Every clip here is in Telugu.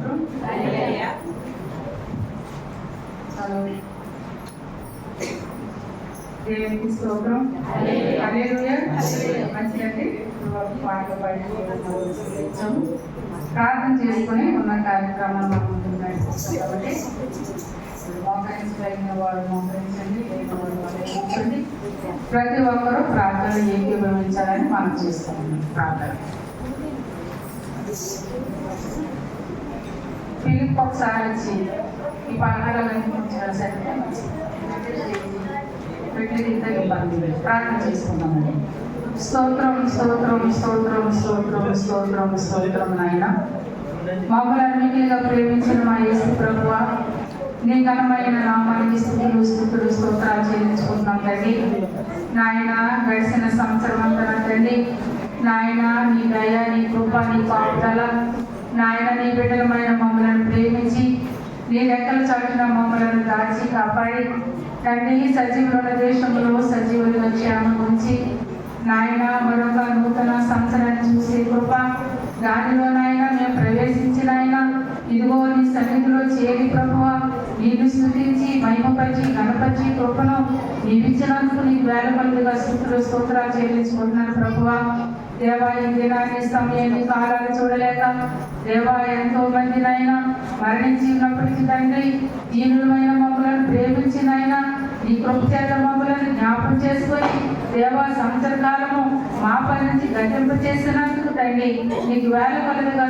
స్తోత్రం. దేవునికి స్తోత్రం. హల్లెలూయా. మంచిదండి. పాటలు పాడుకుంటాము, ప్రార్థన చేసుకొని ఉన్న కార్యక్రమాలు మనం ముందుకు నడిపిస్తాం కాబట్టి మోకరించగలిగిన వారు మోకరించండి, లేని వారు కూర్చోండి. ప్రతి ఒక్కరూ ప్రార్థన ఏకీభవించాలని మనం చేస్తాం. ప్రార్థన ఫిలిప్ ఒకసారి వచ్చి ఈ పలహారాలన్నీ కొంచెం సరిగ్గా పెట్టేది ఇబ్బంది ప్రార్థన చేసుకుందామండి. స్తోత్రం స్తోత్రం స్తోత్రం స్తోత్రం స్తోత్రం స్తోత్రం నాయన. మమ్మల్ని అన్నిటిగా ప్రేమించిన మా యేసు ప్రభువా, నీ ఘనమైన నామానికి స్తుతులు స్తోత్రాలు చెల్లించుకుంటున్నాం తండ్రి. నాయన గడిచిన సంవత్సరం అంతా తండ్రి నాయన నీ దయ, నీ కృప, నీ కాపుదల నాయన నీ బిడ్డలమైన మమ్మల్ని ప్రేమించి నీ రెక్కల చాటున మమ్మల్ని దాచి కాపాడి తండ్రి సజీవుల దేశంలో సజీవులుగా క్షేమం గురించి నాయన మరొక నూతన సంవత్సరాన్ని చూసే కృప దానిలో నాయన మేము ప్రవేశించిన ఆయన ఇదిగో నీ సన్నిధిలో చేరి ప్రభువా నీకు స్తుతించి మహిమపరిచి గణపరిచి కృపను నీవిచ్చినందుకు నీకు వేల మందిగా స్తోత్రాలు చెల్లించుకుంటున్నాను ప్రభువా. దేవా ఈ దినాన్ని సమయాన్ని కాలాలు చూడలేక దేవా ఎంతో మంది నాయన మరణించి ఉన్నప్పటికీ తండ్రి దీనులమైన మమ్మలను ప్రేమించినైనా ఈ కృప చేత మమ్మలను జ్ఞాపకం చేసుకొని దేవా సంవత్సర కాలము మా పని నుంచి గట్టింపు చేసినందుకు తండ్రి నీకు వేల కొలదిగా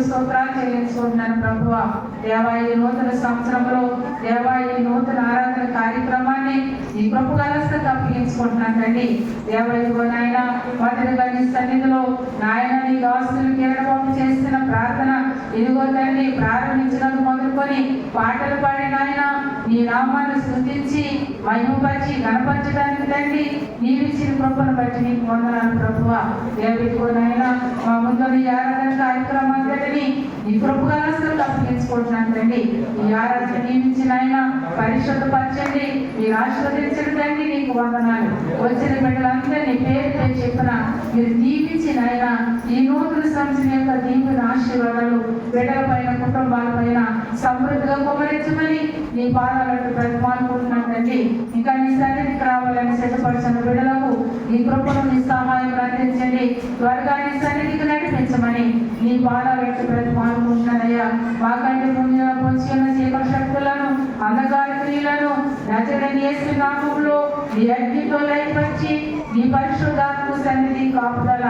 స్తోత్రాలు చెల్లించుకుంటున్నాను ప్రభువా. దేవా ఈ నూతన సంవత్సరంలో దేవా ఈ నూతన ఆరాధన కార్యక్రమాన్ని ఈ కృప గలస్తకు అప్పగించుకుంటున్నాను తండ్రి. దేవా ఇదిగో నాయన మొదటిగా నీ సన్నిధిలో నాయన నీ దాసులు కేరళబాబు చేస్తున్న ప్రార్థన ఇదిగో తండ్రి ప్రారంభించినందుకు మొదలుకొని పాటలు పాడి నాయన నీ నామాన్ని స్తుతించి మహిమపరిచి గణపరచడానికి తండ్రి నీవిచ్చిన కృపను బట్టి నీకు వందనాలు ప్రభువా. దేవుడికో నాయన మా ముందు ఈ ఆరాధన కార్యక్రమాన్ని నీ కృపగలస్తకు అప్పగించుకుంటున్నాను తండ్రి. ఈ ఆరాధన నీవిచ్చిన ఆయన పరిశుద్ధపరచండి, మీరు ఆశీర్వదించండి తండ్రి. నీకు వందనాలు. వచ్చిన బిడ్డలందరినీ పేరు పేరు చెప్పిన మీరు దీవించిన ఆయన ఈ నూతన సంవత్సరం యొక్క దీవుల ఆశీర్వాదాలు బిడ్డల పైన కుటుంబాల పైన సమృద్ధిగా కుమరించమని నీ పాదాలకు ప్రతిమానుకుంటున్నాను తండ్రి. ఇంకా నీ సన్నిధికి రావాలని సిద్ధపరిచిన బిడ్డలకు నీ కృపను నీ సహాయం అందించండి. త్వరగా నీ సన్నిధికి నడిపించమని నీ పాదాలకు ప్రతిమానుకుంటున్నానయ్యా. మాకంటే ముందు పొంచిన చీకటి శక్తులను అంధకార క్రియలను నజరేయుడైన యేసు నామములో నీ అగ్నితో లయపరిచి నీ పరిశుద్ధాత్మ సన్నిధి కాపుదల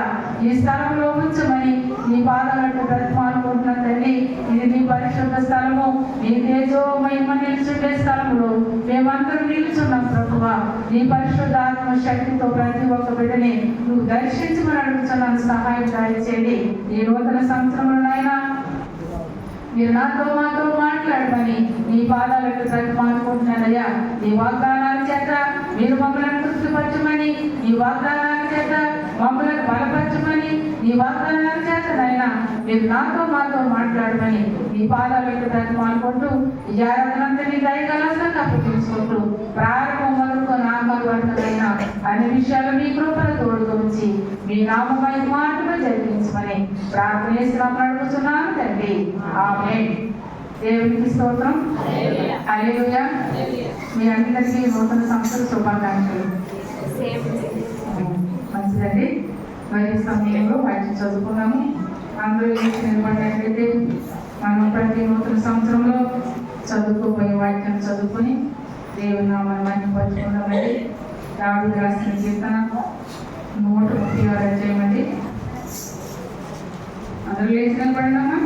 ఈ స్థలంలో ఉంచమని నీ పాదాలకు ప్రతిమానుకుంటున్న తండ్రి. ఇది నీ పరిశుద్ధ స్థలము, నీ తేజో మహిమ నిలుచుండే స్థలంలో మేమందరం నిలుచున్నాం ప్రభువా. నీ పరిశుద్ధాత్మ శక్తితో ప్రతి ఒక్క బిడ్డని నువ్వు దర్శించమని అడుగుతున్నాను. సహాయం దయచేయండి. ఈ నూతన సంవత్సరంలో నాయనా మీరు నాతో మాతో మాట్లాడమని నీ పాదాలకు ప్రతిమానుకుంటున్నానయ్యా. నీ వాగ్దానాల చేత మీరు మమ్మల్ని తృప్తిపరచమని, నీ వాగ్దానాల చేత మమ్మల్ని బలపరచమని, నీ వాగ్దానాల చేత నైనా మీరు నాతో మాతో మాట్లాడమని నీ పాదాలకు ప్రతిమానుకుంటూ ఈ ఆరాధనందరినీ దయగలసంగా అప్పగించుకుంటూ ప్రారంభం వరకు నామాలు వరకైనా అన్ని విషయాలు మీ కృపను తోడుగా ఉంచి మీ నామమై మాటలు జరిగించమని ప్రార్థన చేస్తున్నాం అడుగుతున్నాను తండ్రి. ఆమేన్. దేవునికి స్తోత్రం. హల్లెలూయా. మీ అందరికీ నూతన సంవత్సర శుభాకాంక్షలు. మంచిదండి. మరి సమయంలో వాటిని చదువుకున్నాము. అందరూ నిలబడినట్లయితే మనం ప్రతి నూతన సంవత్సరంలో చదువుకోబోయే వాక్యం చదువుకొని దేవుని నామాన్ని మహిమపరచుకున్నామండి. దావీదు రాసిన కీర్తన 136 అధ్యాయమండి. అందరూ లేచి నిలబడినామా?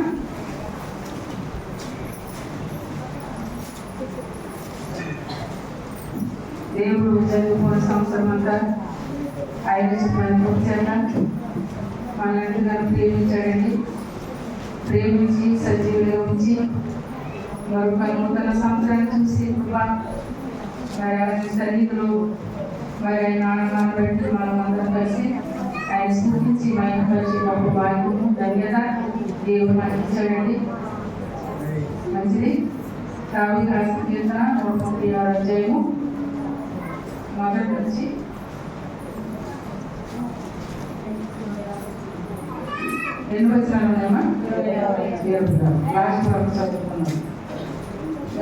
దేవుడు జరుగుతున్న సంవత్సరం అంతా ఆయన పూర్తిగా మనల్ని ప్రేమించాడండి. ప్రేమించి సజీవులుగా ఉంచి మరొక నూతన సంవత్సరాన్ని చూసి మరి ఆయన సన్నిధిలో మరి ఆయన ఆనందాన్ని బట్టి మనం అందరం కలిసి ఆయన స్థుతించి మహిమపరిచి గొప్ప భాగ్యము ధన్యత దేవుడు మనకి ఇచ్చాడండి. మంచిది. దావీదు రాసిన కీర్తన 136 అధ్యాయము మొదటి నుంచి ఎన్ని వచనాలు ఉన్నాయమ్మా? 26. లాస్ట్ వరకు చదువుకున్నాం.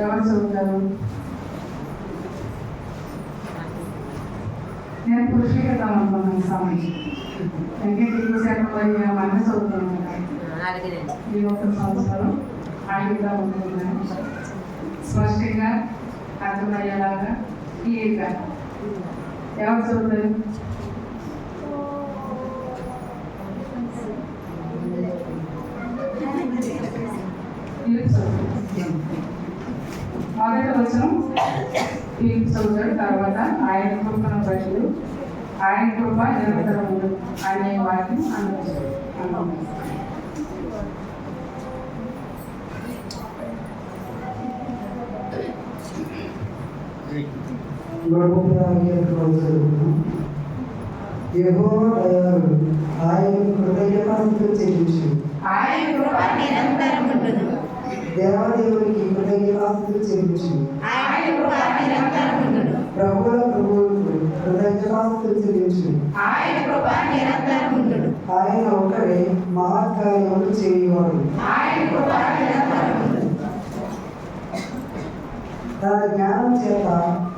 ఎవరు చదువుతారు? నేను పురుషులుగా అనుకున్నాను స్వామి. వెంకటేశ్వర శాఖ మన చదువుతున్నాను. ఈ 1 సంవత్సరం ఆగిగా ఉంటున్నాను. స్పష్టంగా అర్థమయ్యేలాగా క్లియర్గా. ఎవరు చదువుతారు? మొదటి వచనం ఫిలిప్ చదువుతాడు. తర్వాత ఆయన కృపను బట్టి ఆయన కృప నిరంతరం ఉండదు అనే వాటిని అనుకుంటాడు. యెహోవా దయాళుడు, ఆయన కృతజ్ఞతాస్తుతులు చెల్లించు. ఆయన కృప నిరంతరం ఉండును. దేవదేవునికి కృతజ్ఞతాస్తుతులు చెల్లించు. ఆయన కృప నిరంతరం ఉండును. ప్రభువుల ప్రభువులకు కృతజ్ఞతాస్తుతులు చెల్లించు. ఆయన కృప నిరంతరం ఉండును. ఆయన ఒక్కడే మహత్కార్యములు చేయువాడు. ఆయన కృప నిరంతరం ఉండును. తన జ్ఞానం చేత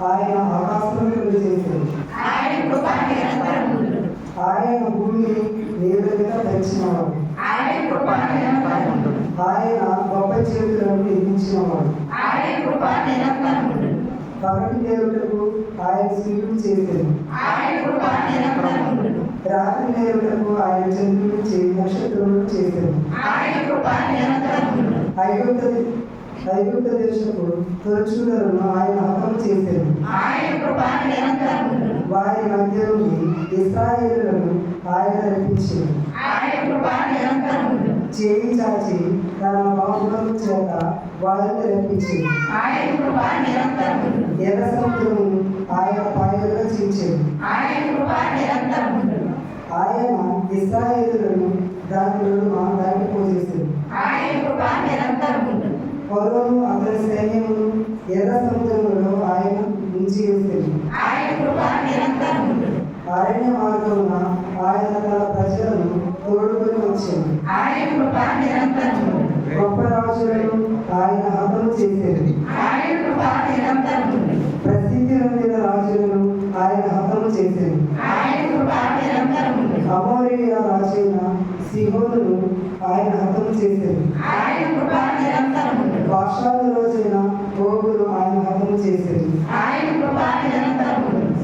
ఆయన ఆకాశములను చేశాడు. ఆయన కృప నిరంతరం ఉండును. ఆయన భూమిని నీళ్ళ మీద పెంచినవాడు. ఆయన కృప నిరంతరం ఉండును. ఆయన గొప్ప చేతులను నిర్మించినవాడు. ఆయన కృప నిరంతరం ఉండును. పగటి దేవుటకు ఆయన సూర్యుడు చేశాడు. ఆయన కృప నిరంతరం ఉండును. రాత్రి దేవుటకు ఆయన చంద్రుడు నక్షత్రములు చేశాడు. ఆయన కృప నిరంతరం ఉండును. ఐగుప్తు దేశపు తొలచూలను ఆయన హతం చేశాడు. ఆయన కృప నిరంతరం ఉండును. వారి మధ్య నుండి ఇశ్రాయేలులను ఆయన రప్పించాడు. ఆయన కృప నిరంతరం ఉండును. చేయి చాచి తన బాహుబలం చేత వారిని రప్పించాడు. ఆయన కృప నిరంతరం ఉండును. ఎర్ర సముద్రమును ఆయన పాయలుగా చీల్చాడు. ఆయన కృప నిరంతరం ఉండును. ఆయన ఇశ్రాయేలులను దాని దాటిపోజేశాడు. ఆయన కృప నిరంతరం ఉండును. ఫరోను అతని సైన్యమును ఎర్ర సముద్రములో ఆయన ముంచి వేశాడు. ఆయన కృప నిరంతరం ఉండును. అరణ్య మార్గమున ఆయన తన ప్రజలను తోడుకొని వచ్చాడు. ఆయన కృప నిరంతరం ఉండును. గొప్ప రాజులను ఆయన హతము చేశాడు. ఆయన కృప నిరంతరం ఉండును. ప్రసిద్ధి నొందిన రాజులను ఆయన హతము చేశాడు. ఆయన కృప నిరంతరం ఉండును. అమోరీయ రాజైన సిహోనును ఆయన హతము చేశాడు. ఆయన కృప నిరంతరం ఉండును. భాషాల రోజైన ఓగును ఆయన హతము చేశాడు. ఆయన కృప నిరంతరం ఉండును.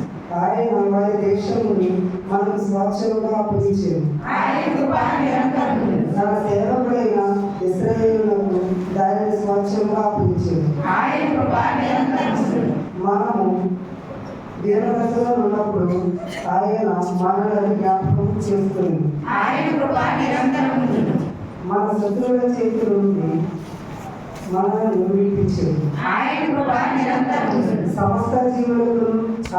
ఆయన వారి దేశమును మనకు స్వాచ్ఛముగా అప్పగించాడు. ఆయన కృప నిరంతరం ఉండును. తన సేవకుడైన ఇశ్రాయేలులకు దానిని స్వాచ్ఛముగా అప్పగించాడు. ఆయన కృప నిరంతరం ఉండును. మనము దీనదశలో ఉన్నప్పుడు ఆయన మనలను జ్ఞాపకం చేసుకుని ఆయన కృప నిరంతరం ఉండును. మన శత్రువుల చేతి నుండి మనల్ని విడిపించాడు. ఆయన కృప నిరంతరం ఉండును. సమస్త జీవులకు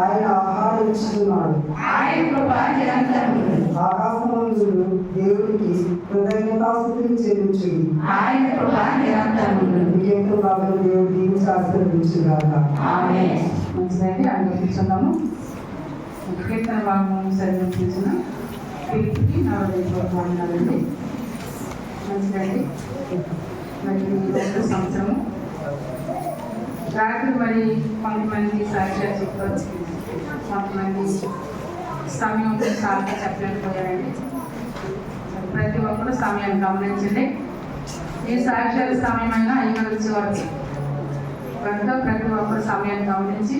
ఆయన ఆహారం ఇస్తున్నాడు. ఆయన కృప నిరంతరం ఉండును. ఆకాశమందుడు దేవుడికి కృతజ్ఞతాస్తుతులు చెల్లించుడి. ఆయన కృప నిరంతరం ఉండును. మీకెంతో బాగా దేవుడు దీవించి ఆశీర్వదించుగాక. ఆమేన్. మంచిదండి. అనుకుంటున్నాము. కీర్తన భాగం చదివించిన ఫిలిప్కి 45 వందనాలండి. మంచిదండి. మరి ఈ 1 సంవత్సరము రాత్రి మరి కొంతమంది సాక్ష్యాలు చెప్పారు, కొంతమంది సమయం సార్లు చెప్పలేకపోయారండి. ప్రతి ఒక్కరు సమయాన్ని గమనించండి. ఈ సాక్ష్యాల సమయమైనా అయ్యవలసి వరకు కనుక ప్రతి ఒక్కరు సమయాన్ని గమనించి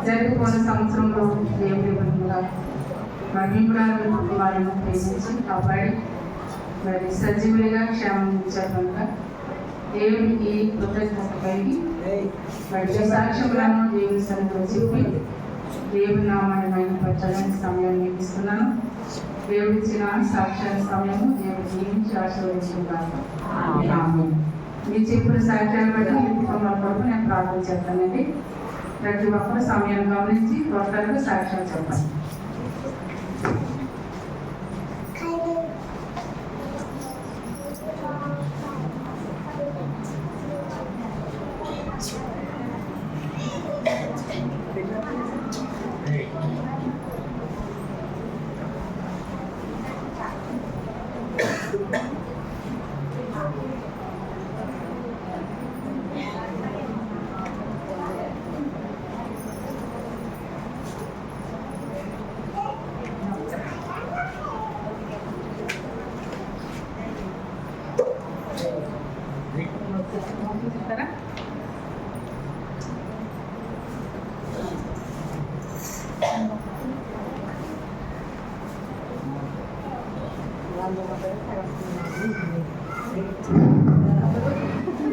జరిగిపోయిన సంవత్సరంలో దేవుడి విధంగా మరి కూడా వారిని ప్రేమించి కాపాడి మరి సజీవులుగా క్షేమం ఇచ్చారు కనుక దేవుడికి కృతజ్ఞత కలిగి మరి సాక్ష్యములను దేవుని సన్నిధిలో చెప్పి దేవుని నామాన్ని మైనపరచడానికి సమయాన్ని ఇస్తున్నాను. దేవుడిచ్చిన సాక్ష్యాల సమయము దేవుడు జీవించి ఆశీర్వదించుకుంటాను. మీరు చెప్పిన సాక్ష్యాలు బట్టి మీ కుటుంబాల కొరకు నేను ప్రార్థన చేస్తానండి. ప్రతి ఒక్కరు సమయాన్ని గమనించి ఒక్కరికి సాక్ష్యాలు చెప్పండి. చెప్తారా?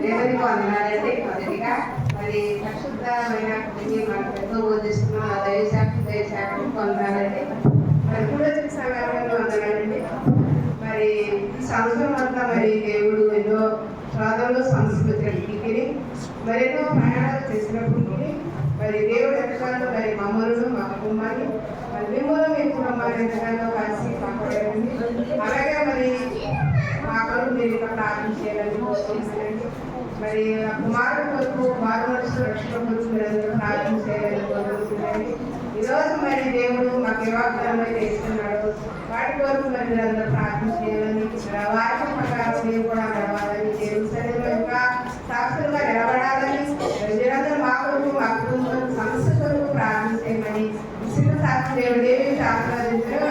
దేవునికి వందనాలండి. మొదటిగా మరి పరిశుద్ధమైన మనకు ఎంతో బోధిస్తున్నాం. ఆ దయశాఖకు వందనాలండి. మరి కూడా సమయాలను వందనాలండి. మరి ఈ సంవత్సరం అంతా మరి దేవుడు ఎన్నో సాధనలు సంస్కృతికి మరి ఎన్నో ప్రయాణాలు చేసినప్పటికీ మరి దేవుడి రక్షణలో మరి మమ్మల్ని మా కుటుంబాన్ని మరి మిమ్మల్ని మీ కుటుంబాన్ని ఎంతగానో కలిసి కాపాడారండి. అలాగే మరి మా కొరకు మీరు ఇక్కడ ప్రార్థన చేయాలని కోరుకుంటున్నానండి. మరి ఆ కుమారుడు కొరకు మారు మనసు రక్షణ కొరకు మీరందరూ ప్రార్థన చేయాలని కోరుకుంటున్నానండి. ఈరోజు మరి దేవుడు మాకు ఏ వాగ్దానం అయితే ఇస్తున్నాడు వాటి కొరకు మరి మీరందరూ ప్రార్థన చేయాలని వాక్య ప్రకారం మీరు కూడా నడవాలని దేవుడి సన్నిధిలో ఇంకా సాక్షులుగా నిలబడాలని మీరందరూ మా కొరకు మా కుటుంబం సమస్య కొరకు ప్రార్థన చేయమని ఇచ్చిన సాక్షి దేవుడు ఏమి ఆశీర్వదించారు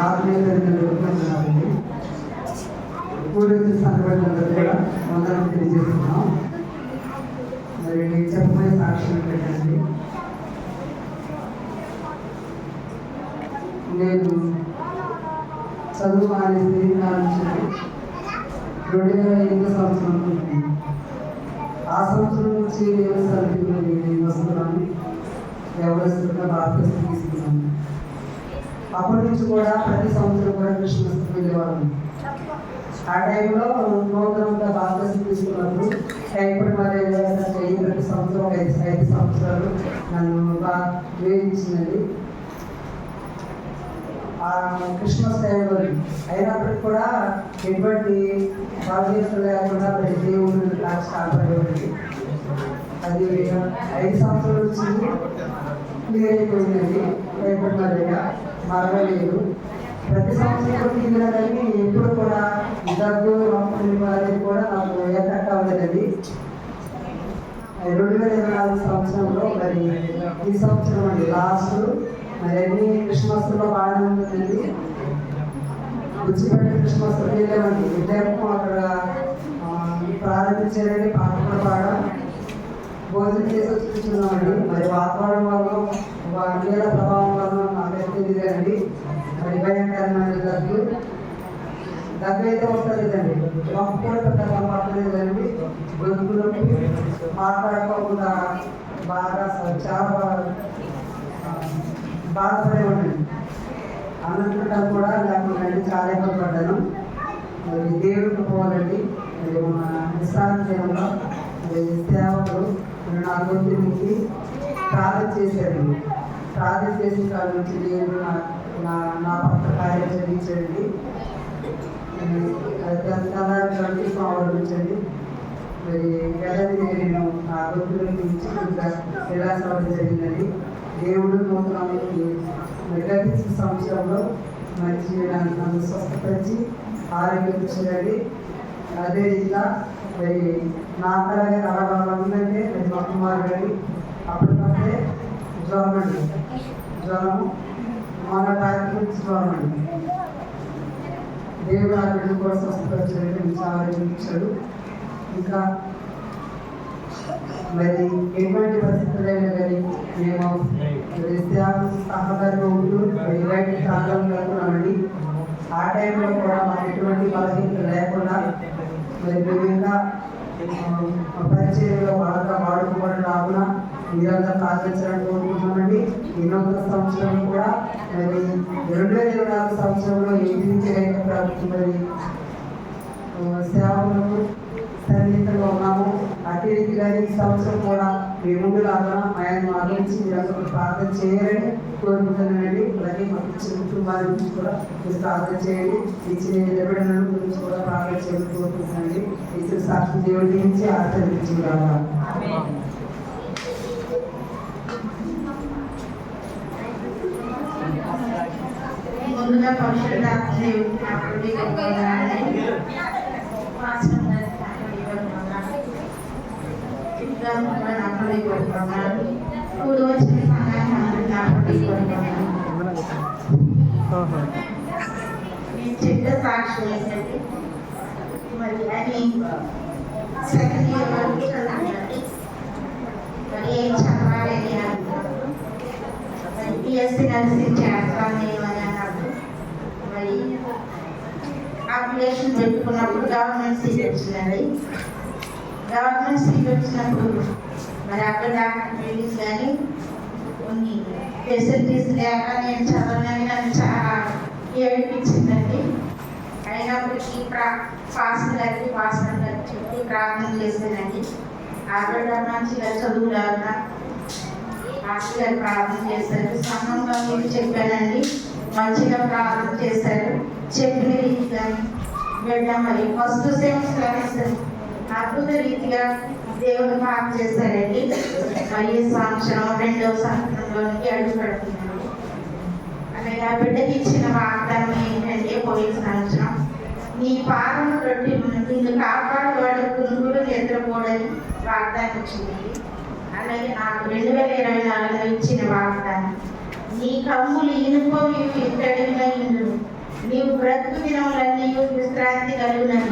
ఆత్మీయులందరికీ పూర్వీకుల సంఘటనలు కూడా వందనం తెలియజేస్తున్నాం. మరి చెప్పబోయే సాక్ష్యం పెట్టండి. నేను చదువు మానేసి నుంచి 2008 సంవత్సరం ఉంటుంది. ఆ సంవత్సరం నుంచి నేను వస్తున్నాను. ఎవరిస్తున్నా బాప్తిసం తీసుకున్నాను. అప్పటి నుంచి కూడా ప్రతి సంవత్సరం కూడా క్రిస్మస్కి వెళ్ళేవాళ్ళం. ఆ టైంలో నూతనంగా బాప్తిసం తీసుకున్నప్పుడు ఇప్పుడు మరి ప్రతి సంవత్సరం 5 సంవత్సరాలు నన్ను బాగా వేయించినది. ఆ క్రిస్మస్ టైంలో అయినప్పటికీ కూడా ఎటువంటి బాధ్యతలు లేకుండా ప్రతి దేవుడు క్లాస్ కాపాడేవాడి. అది 5 సంవత్సరాల నుంచి క్లియర్ అయిపోయినది. ఎప్పుడు మరవలేదు. ప్రతి సంవత్సరం క్లియర్ కానీ ఎప్పుడు కూడా దగ్గు అనేది కూడా నాకు ఎఫెక్ట్ అవ్వలేదండి. 2024 సంవత్సరంలో మరి ఈ సంవత్సరం అండి లాస్ట్ మరి అన్ని క్రిస్మస్లో బాగానే ఉంటుందండి. బుచ్చిపేట క్రిస్మస్ వెళ్ళామండి. విద్యార్థం అక్కడ ప్రారంభించారండి. పాట కూడా పాడడం భోజనం చేసి వచ్చి కూర్చున్నామండి. మరి వాతావరణం వల్ల నీళ్ళ ప్రభావం వల్ల నాకైతే తెలియదండి. మరి భయంకరమైన దగ్గు అయితే వస్తలేదండి. మాకు కూడా పెద్దగా పట్టలేదు కదండి. గొంతులోకి మాట్లాడుకోకుండా బాగా చాలా బాధపడేవాడిని. అన్నంతటా కూడా లేకుండా చాలా ఇబ్బంది పడ్డాను. మరి దేవుడికి పోవాలండి. మరి మన విశ్రాంతి దినంలో సేవకులు నా గొంతుకి ప్రార్థన చేశారండి. ప్రార్థన చేసిన కాడ నుంచి దేవుడు నా పక్క కార్యం చదివించండి. ఆవరించండి. మరి గదని నేను నా గొంతులోకి విలాసవడం జరిగిందండి. దేవుడు నూతనమైనది గతించిన సంవత్సరంలో మంచి నన్ను స్వస్థపరిచి ఆరోగ్యం ఇచ్చారండి. అదేవిధంగా మరి నాకలాగే రావడం ఉందంటే అది మా కుమారుడు అప్పటికప్పుడే జ్వరము మన టాక్టర్ నుంచి జ్వరం అండి. దేవుడు ఆ బిడ్డ కూడా స్వస్థపరిచాడు. మంచి ఆరోగ్యం ఇచ్చాడు. ఇంకా మరి ఎటువంటి పరిస్థితులైనా కానీ మేము సహకారంగా ఉంటూ ఇలాంటి సాధనలు కలుగుతున్నామండి. ఆ టైంలో కూడా మాకు ఎటువంటి బలహీనత లేకుండా మరి మేము ఇంకా పరిచయంలో వాడుకోవడం రాకుండా మీరంతా ప్రార్థించాలని కోరుకుంటున్నామండి. ఈ నూతన సంవత్సరం కూడా మరి 2024 సంవత్సరంలో మరి సేవలకు సన్నిహితంగా ఉన్నాము. అటు రీతిగానే ఈ సంవత్సరం కూడా మీ ముందు రాగా ఆయన ఆలోచించి మీరందరూ ప్రార్థన చేయాలని కోరుకుంటున్నానండి. అలాగే మాకు ఇచ్చిన కుటుంబాల గురించి కూడా మీరు ప్రార్థన చేయండి. ఇచ్చిన నిలబడిన గురించి కూడా ప్రార్థన చేయాలని కోరుకుంటున్నానండి. ఇచ్చిన సాక్షి దేవుడి నుంచి ఆశీర్వదించి రావాలి. పరిశుద్ధాత్మ దేవుడికి కూడి వచ్చిన సమయాన్ని చెడ్డ సాక్షి ఏంటంటే మరి అని సెకండ్ ఇయర్ వరకు చదువుతున్నాను. మరి ఏం చదవాలి అని అంటారు. మరి బిఎస్సీ నర్సింగ్ చేస్తాను నేను అని అన్నాడు. మరి అప్లికేషన్ పెట్టుకున్నప్పుడు గవర్నమెంట్ సీట్ వచ్చినది. గవర్నమెంట్ సీట్ వచ్చినప్పుడు మరి అక్కడ దాకా ట్రైనింగ్ కానీ కొన్ని ఫెసిలిటీస్ లేక నేను చదవనని నన్ను చాలా ఏడిపించిందండి. అయినప్పటికీ పాస్టర్ గారికి చెప్పి ప్రార్థన చేశానండి. ఆవిడ మంచిగా చదువులాగా పాస్టర్ గారు ప్రార్థన చేశారు. సంఘంగా మీరు చెప్పానండి, మంచిగా ప్రార్థన చేశారు. చెప్పిన రీతిగా బిడ్డ మరి ఫస్ట్ సెమిస్టర్ అద్భుత రీతిగా దేవుడు పాస్ చేశారండి. మరి ఈ సంవత్సరం 2వ సంవత్సరంలోనికి అడుగు పెడుతున్నాను. అలాగే ఆ బిడ్డకి ఇచ్చిన వాగ్దానం ఏంటంటే పోయిన సంవత్సరం నీ పాదం రొట్టి నిన్ను కాపాడువాడు పురుగులు నిద్రపోడని వాగ్దానం ఇచ్చింది. అలాగే నాకు 2024లో ఇచ్చిన వాగ్దానం నీ కమ్ములు ఇనుకోవి ఇత్తడిగా ఇందును నీవు బ్రతుకు దినములన్నీ విశ్రాంతి కలుగునని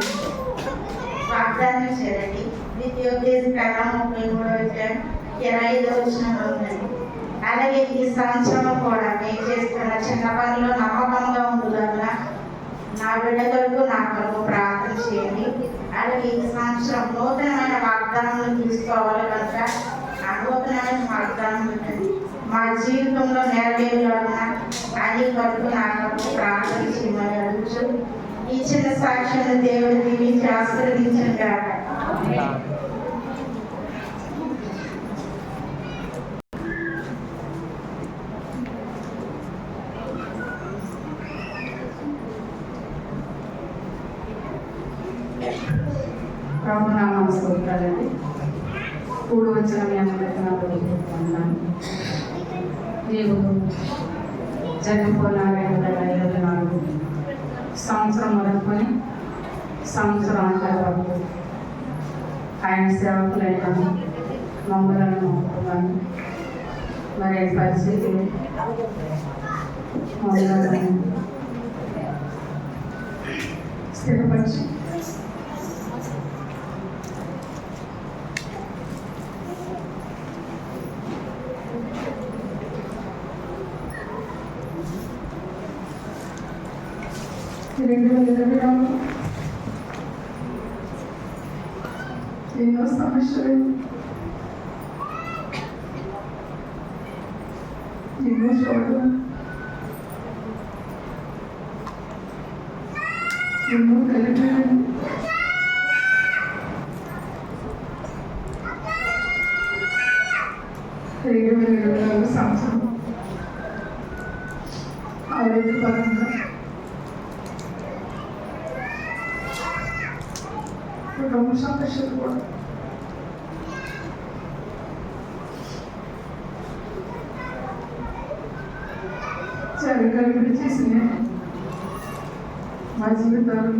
వాగ్దానం ఇచ్చారండి. ద్వితీయోపదేశకాండం 33:25 ఉందండి. అలాగే ఈ సంవత్సరం కూడా నేను చేస్తున్న చిన్న పనిలో నమ్మకంగా ఉండాలన్నా నా బిడ్డ కొరకు నా కొరకు ప్రార్థన చేయండి. అలాగే ఈ సంవత్సరం నూతనమైన వాగ్దానాలను తీసుకోవాలి కనుక ఆ నూతనమైన వాగ్దానం ఉంటుంది మా జీవితంలో నెరవేరులన్నా అని కొరకు నా కొరకు ప్రార్థన చేయమని అడుగుచు ఈ చిన్న సాక్ష్యాన్ని దేవుడు దీవించి ఆశీర్వదించిన కాక. ప్రభునామం స్తోత్రాలండి. కూడి వచ్చిన మీ అందరికీ నా వందనాలు. దేవుడు జగన్పోయిన 2024 సంవత్సరం మొదలుకొని సంవత్సరం అంతా వరకు ఆయన సేవకులైన మమ్మలను నమ్ముకున్నాను. మరి పరిస్థితులు మమ్మల్ని స్థిరపరిచి ఎన్నో సమస్యలు, ఎన్నో చోట్ల ఎన్నో కలిపి సంవత్సరం ఆరోగ్యపరంగా కుటుంబ సమస్యలు కూడా కలిపి చేసిన మా జీవితాలు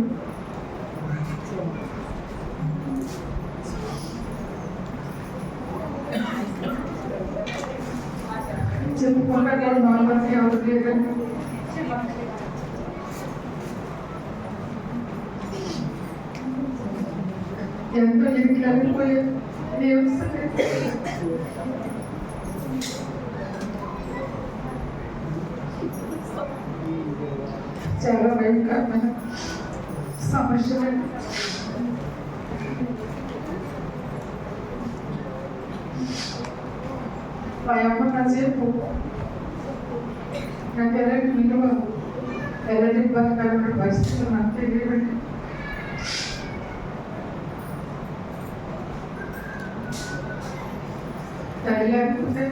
చెప్పుకుంటా కూడా మామూలు ఎవరు లేదండి. ఎంతో ఎక్కిపోయే దేవుడు చాలా భయంకరమైన సమస్యలు. భయమ్మ కాసేపు నాకు ఎలాంటి విలువ ఎలాంటి ఇబ్బందికరమైన పరిస్థితులు నాకు తెలియదండి. తల్లి లేకపోతే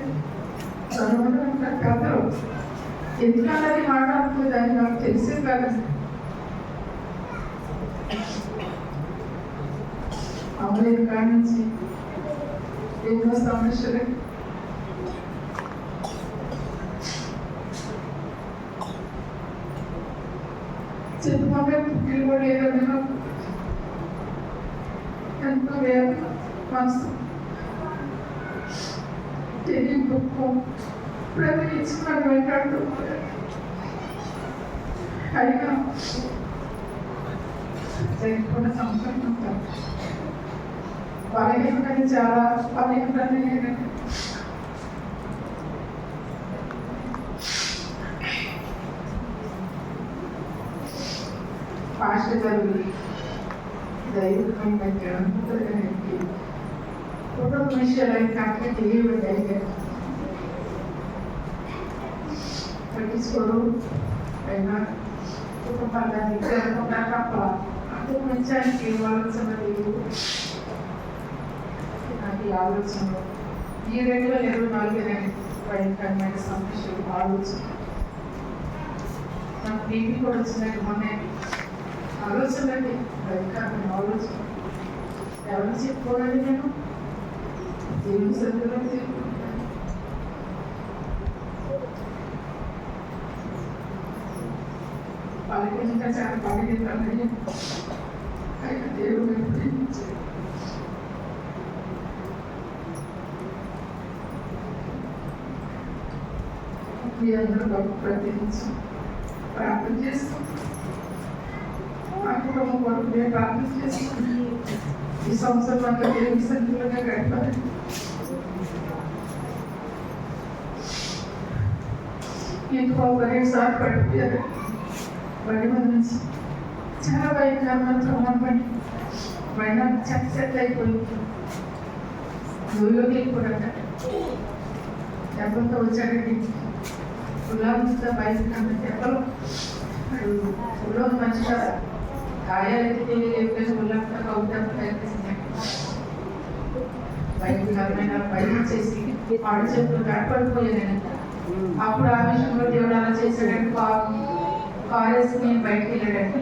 చదవడం కథ ఎందుకన్నది మాట్లాడుతుంది అని నాకు తెలిసేది కాదండి. అమలేని కాడి నుంచి ఎన్నో సమస్యలు చెప్పమంటే పుట్టిన కూడా లేదండి నాకు ఎంతో వేద మనసు తెలియ దుఃఖం ప్రతినిచ్చిన వెంటాడుతూ అయినా చేయకుండా సంవత్సరం ఉంటాను బలహీనతని చాలా బలహీనతని భాష జరిగి దైవం కుటుంబ విషయాలు కాక తెలియబడ్డాయి పట్టించుకోరు అయినా కుటుంబాన్ని జరగకుండా తప్ప అందుకు మంచానికి ఆలోచన లేదు నాకు ఈ ఆలోచనలో ఈ 2024 భయంకరమైన సమస్యలు ఆలోచన నాకు బీపీ కూడా వచ్చినట్టు మొన్న ఆలోచనలండి భయంకరమైన ఆలోచన ఎవరు చెప్పుకోవాలండి నేను దేవుని సభ్యులను చెప్పుకుంటాను వాళ్ళకి ఇంకా చాలా పలికిందండి ఆయన దేవుడు ప్రేమించాడు మీ అందరూ గొప్ప ప్రతినిధి ప్రార్థన చేస్తాం మా కుటుంబం కొరకు నేను ప్రార్థన చేస్తాను ఈ సంవత్సరం అంతా దేవుని సన్నిధిలోనే గడపాలి ఇంకో 1 సార్లు పడిపోయారు బండి మీద నుంచి చాలా భయంకరమైన ప్రమాణం పడి బండి చెత్త అయిపోయింది ఊళ్ళోకి కూడా దెబ్బలతో వచ్చాడండి ఉల్లాంతో బయట దెబ్బలు ఊళ్ళో మంచిగా గాయాలైతే లేకపోతే ఉల్లాంతో కౌతాపు ప్రయత్నిస్తున్నాయి బయట చేసి ఆడు చెప్పులు గడపడిపోయానంట అప్పుడు ఆ విషయంలో దేవుడు అలా చేశాడంటే కారు వేసుకుని బయటకు వెళ్ళాడంటే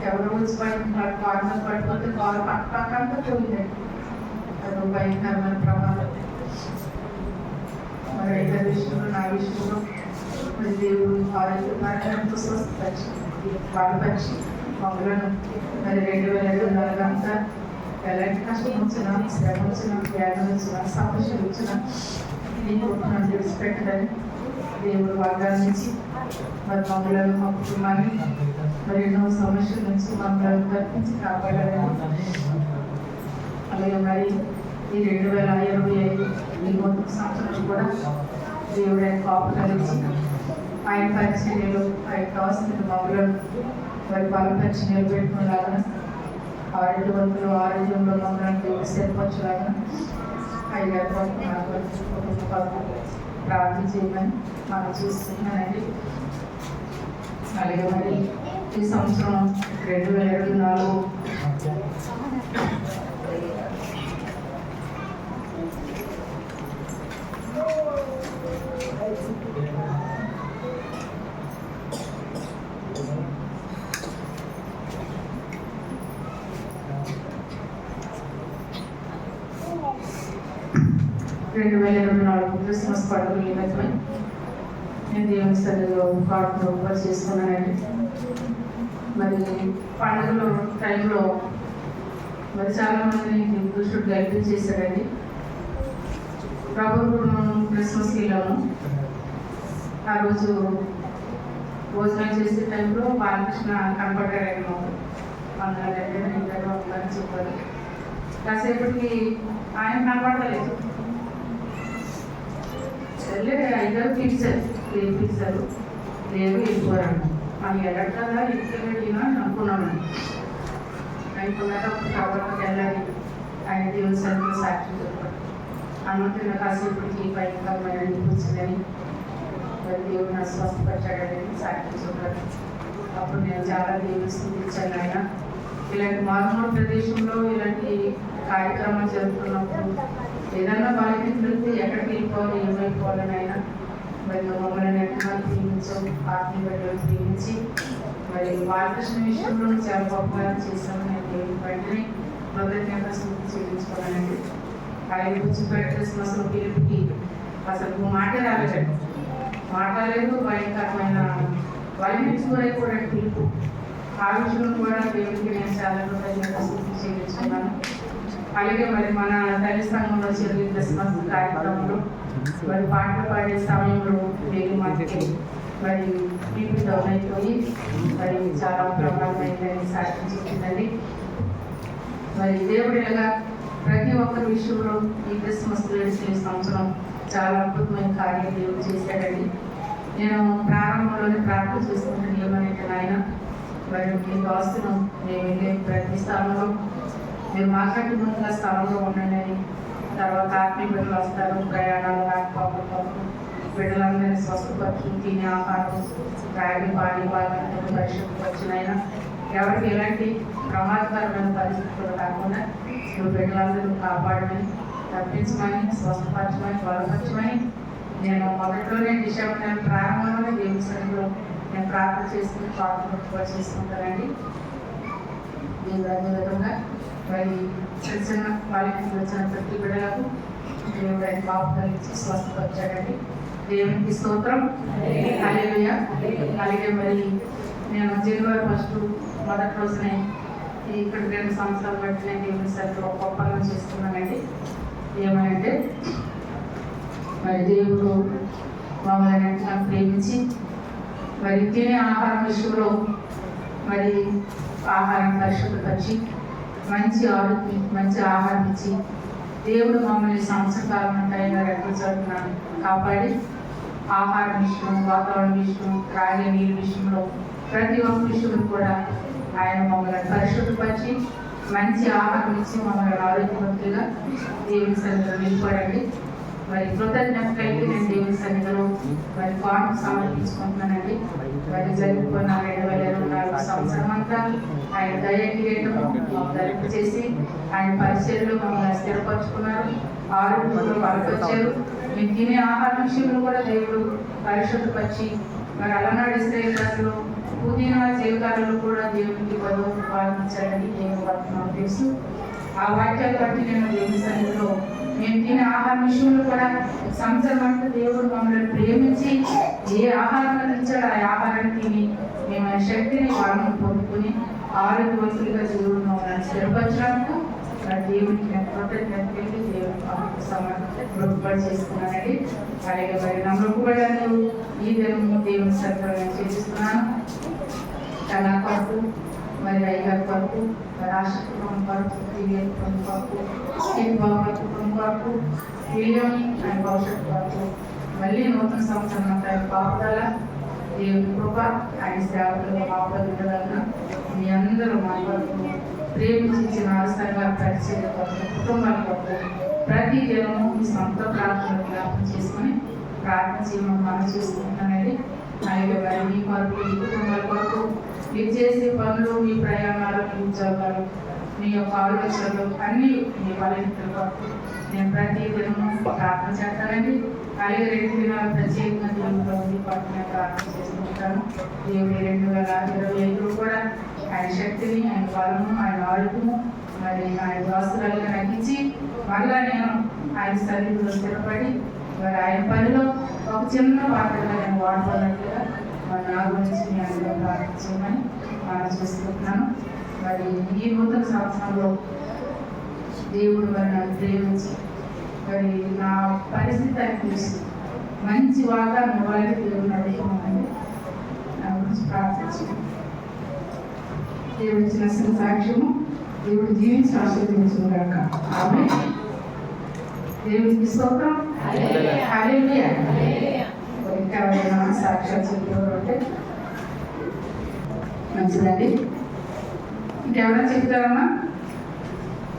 ఎవరో వచ్చి బయట కారు మీద పడిపోతే కారు పక్కకంతా పోయిందండి అదో భయంకరమైన ప్రమాదం మరి ఇతర విషయంలో నా విషయంలో మరి దేవుడు ఆరోగ్యంతో స్వస్థపరిచి బాధపరిచి మమ్మలను మరి 2024 అంతా ఎలాంటి కష్టం వచ్చినా శ్రమ వచ్చినా వ్యాధి వచ్చినా సమస్యలు వచ్చినా నీకు నన్ను విడిచిపెట్టదని దేవుడు వాగ్దానం ఇచ్చి మరి మమ్మలను మా కుటుంబాన్ని మరి ఎన్నో సమస్యల నుంచి మమ్మల్ని తప్పించి కాపాడాలని అలాగే మరి ఈ 2025 ఈ మొదటి సంవత్సరం కూడా దేవుడు ఆయన కాపుదలించి ఆయన పరిచర్యలు ఆయన కావాల్సిన మమ్మలను మరి బలపరిచి నిలబెట్టుకునేలాగా ఆరోగ్యవంతులు ఆరోగ్యంలో మమ్మల్ని దేవుడు స్థిరపరచులాగా అయ్యా ప్రార్థన చేయమని మనం చూస్తున్నానండి అలాగే మరి ఈ సంవత్సరం 2024 క్రిస్మస్ పండుగ నిమిత్తమై నేను దేవుని సన్నిధిలో ప్రార్థన చేసుకున్నానండి మరి పండుగల టైంలో మరి చాలా మందిని దుష్టుడు గైడ్ చేశాడండి ప్రభు క్రిస్మస్కి వెళ్ళాము ఆ రోజు భోజనం చేసే టైంలో బాలకృష్ణ కనపడ్డాడేమో వందలంటే ఇంట్లో ఉందని చెప్పారు కాసేపటికి ఆయన కనపడలేదు సరే ఐదారు పిలిచారు ఏం పిలిచారు లేవు వెళ్ళిపోరాను మనం ఎలాగా ఇంటికెళ్ళినా అనుకున్నామని అనుకున్నప్పుడు కాబట్టి వెళ్ళాలి ఆయన దేవుని సరిగ్గా సాక్షి చెప్పారు అనుమతిన కాసేపటికి భయంకరమైన అనిపించిందని మరి దేవుడు నా స్వస్థపరిచాడని సాక్షి చెప్పారు అప్పుడు నేను చాలా దేవుని స్థితించాను ఆయన ఇలాంటి మారుమూల ప్రదేశంలో ఇలాంటి కార్యక్రమాలు జరుగుతున్నప్పుడు ఏదన్నా బాధ్యత వెళ్తే ఎక్కడికి వెళ్ళిపోవాలి ఏమైపోవాలని అయినా మరి మమ్మల్ని ఎట్లా ప్రేమించాం ఆత్మీయ బిడ్డలు ప్రేమించి మరి బాలకృష్ణ విషయంలో చాలా గొప్పగా చేశామని నేను దేవుని వెంటనే కృతజ్ఞత చెల్లించుకోవాలండి ఆయన కూర్చుని క్రిస్మస్లో పిలుపుకి అసలు మాట్లాడలేదు భయంకరమైన వైవిధ్యం కూడా పిలుపు ఆ విషయంలో కూడా దేవుడికి నేను చాలా కృతజ్ఞతలు చెల్లించుకున్నాను. అలాగే మరి మన తల్లి సంఘంలో జరిగే క్రిస్మస్ కార్యక్రమంలో మరి పాటలు పాడే సమయంలో వేలు మనకి మరి బీపీ డౌన్ అయిపోయి మరి చాలా ప్రమాదమైందని సాక్ష్యం చెప్పిందండి. మరి దేవుడిగా ప్రతి ఒక్కరి విషయంలో ఈ క్రిస్మస్ ఈ సంవత్సరం చాలా అద్భుతమైన కార్యం దేవుడు చేశాడండి. నేను ప్రారంభంలోనే ప్రార్థన చేసుకుంటాను ఏమనంటే ఆయన మరి మీ దోస్తును మేము వెళ్ళే ప్రతి స్థలంలో మీరు మాకంటే ముందుగా స్థలంలో ఉండండి అని, తర్వాత ఆత్మీయ బిడ్డలు వస్తారు, ప్రయాణాలు రాకపోవడం, బిడ్డలందరినీ స్వస్థపరచు, తినే ఆహారం రాగి పాడి బాగా పరిశుభ్రం వచ్చినైనా ఎవరికి ఎలాంటి ప్రమాదకరమైన పరిస్థితులు కాకుండా నువ్వు బిడ్డలందరూ కాపాడమని, తప్పించమని, స్వస్థపరచమని, బలపరచమని నేను మొదట్లోనే డిసెంబర్ నెల ప్రారంభంలోనే దేవుని సన్నిధిలో నేను ప్రార్థన చేసుకుని పాటలు చేసుకుంటానండి. దీని అదే విధంగా మరి చిన్న చిన్న వాళ్ళకి వచ్చిన ప్రతి బిడ్డలకు దేవుడు ఆయన బాబు కలిగించి స్వస్థపరిచాడండి. దేవునికి స్తోత్రం. హల్లెలూయా. అలాగే మరి నేను జనవరి 1 మొదటి రోజునే ఇక్కడ 2 సంవత్సరాలు బట్టి నేను దేవుని సరిగ్గా ఒక ఒప్పందం చేసుకున్నానండి. ఏమంటే మరి దేవుడు మమ్మల్ని ప్రేమించి మరి తినే ఆహారం విషయంలో మరి ఆహారం పరిశుభ్రపరిచి మంచి ఆరోగ్యం మంచి ఆహారం ఇచ్చి దేవుడు మమ్మల్ని సంవత్సర కాలం ఉంటాయిగా రెక్కచోటున కాపాడి ఆహారం విషయం, వాతావరణ విషయం, త్రాగే నీరు విషయంలో ప్రతి ఒక్క విషయంలో కూడా ఆయన మమ్మల్ని పరిశుభ్రపరిచి మంచి ఆహారం ఇచ్చి మమ్మల్ని ఆరోగ్యవంతులుగా దేవుని సన్నిధిలో నిలిపాడండి. మరి కృతజ్ఞత కలిగి నేను దేవుని సన్నిధిలో మరి కాను సమర్పించుకుంటున్నానండి. మరి జరుపుకున్న 2024 సంవత్సరం అంతా ఆయన దయచేయటం మమ్మల్ని చేసి ఆయన పరిచయలు మమ్మల్ని స్థిరపరచుకున్నారు, ఆరోగ్యంలో బలపరిచారు. మేము తినే ఆహార విషయంలో కూడా దేవుడు పరిశుద్ధపరిచి మరి అలనాడు ఇశ్రాయేలు పుదీనా జీవితాలలో కూడా దేవునికి బదులు పాలించాలని దేవుని వర్తమానం తెలుసు. ఆ వాక్యాలు బట్టి నేను దేవుని సన్నిధిలో మేము తినే ఆహార విషయంలో కూడా సంవత్సరం అంతా దేవుడు మమ్మల్ని ప్రేమించి ఏ ఆహారం ఇచ్చాడో ఆ ఆహారాన్ని తిని మేము శక్తిని బలం పొందుకుని ఆరోగ్యవంతులుగా దేవుడు మమ్మల్ని స్థిరపరచడానికి దేవునికి నేను కృతజ్ఞతలు దేవుడు సమర్పణ చేసుకున్నానండి. అలాగే మరి నా మొక్కుబడులు ఈ దినము దేవుని సన్నిధిలో నేను చేస్తున్నాను. నా కొరకు మరి అయ్యగారి కొరకు రాష్ట్ర కుటుంబం కొరకు దివ్య కుటుంబం కొరకు స్టీల్ బాబు కుటుంబం కొరకు విలియం ఆయన భవిష్యత్తు కొరకు మళ్ళీ నూతన సంవత్సరం అంతా పాపదల దేవుని కృప ఆయన సేవకులు పాపదల మీ అందరూ మా కొరకు ప్రేమించిన ఆలస్యంగా పరిచయ కొరకు కుటుంబాల కొరకు ప్రతి దినము మీ సొంత ప్రార్థనలు జ్ఞాపకం చేసుకుని ప్రార్థన చేయమని మనం చేసుకుంటున్నానండి. అలాగే మరి మీ కొరకు మీ కుటుంబాల కొరకు మీరు చేసే పనులు, మీ ప్రయాణాలు, మీ ఉద్యోగాలు, మీ యొక్క ఆలోచనలు అన్నీ మీ బలహీనతల కొరకు నేను ప్రతి దినము ప్రార్థన చేస్తానండి. అలాగే 2 దినాలు ప్రత్యేకంగా దేవుని పట్ల ప్రార్థన చేసుకుంటాను. దేవుడి 2025 కూడా ఆయన శక్తిని, ఆయన బలము, ఆయన ఆరోగ్యము మరి ఆయన దోస్తులుగా నటించి మళ్ళా నేను ఆయన సన్నిధిలో స్థిరపడి మరి ఆయన పనిలో ఒక చిన్న పాత్రగా నేను వాడుకోనట్లుగా మరి నా గురించి మీ అందరూ ప్రార్థించమని మనం చేసుకుంటున్నాను. మరి ఈ నూతన సంవత్సరంలో దేవుడు మరి నన్ను ప్రేమించి మరి నా పరిస్థితి అనిపిస్తూ మంచి వాతావరణం ఇవ్వాలని దేవుడు అడుగుతున్నానండి. నా గురించి ప్రార్థించండి. దేవుడు ఇచ్చిన సాక్ష్యము దేవుడు జీవించి ఆశీర్వదించుగాక. ఆమేన్. దేవునికి స్తోత్రం. హల్లెలూయా. ఇంకా ఎవరైనా సాక్ష్యాలు చెప్పేవారంటే మంచిదండి. ఇంకెవరైనా చెప్తారమ్మా?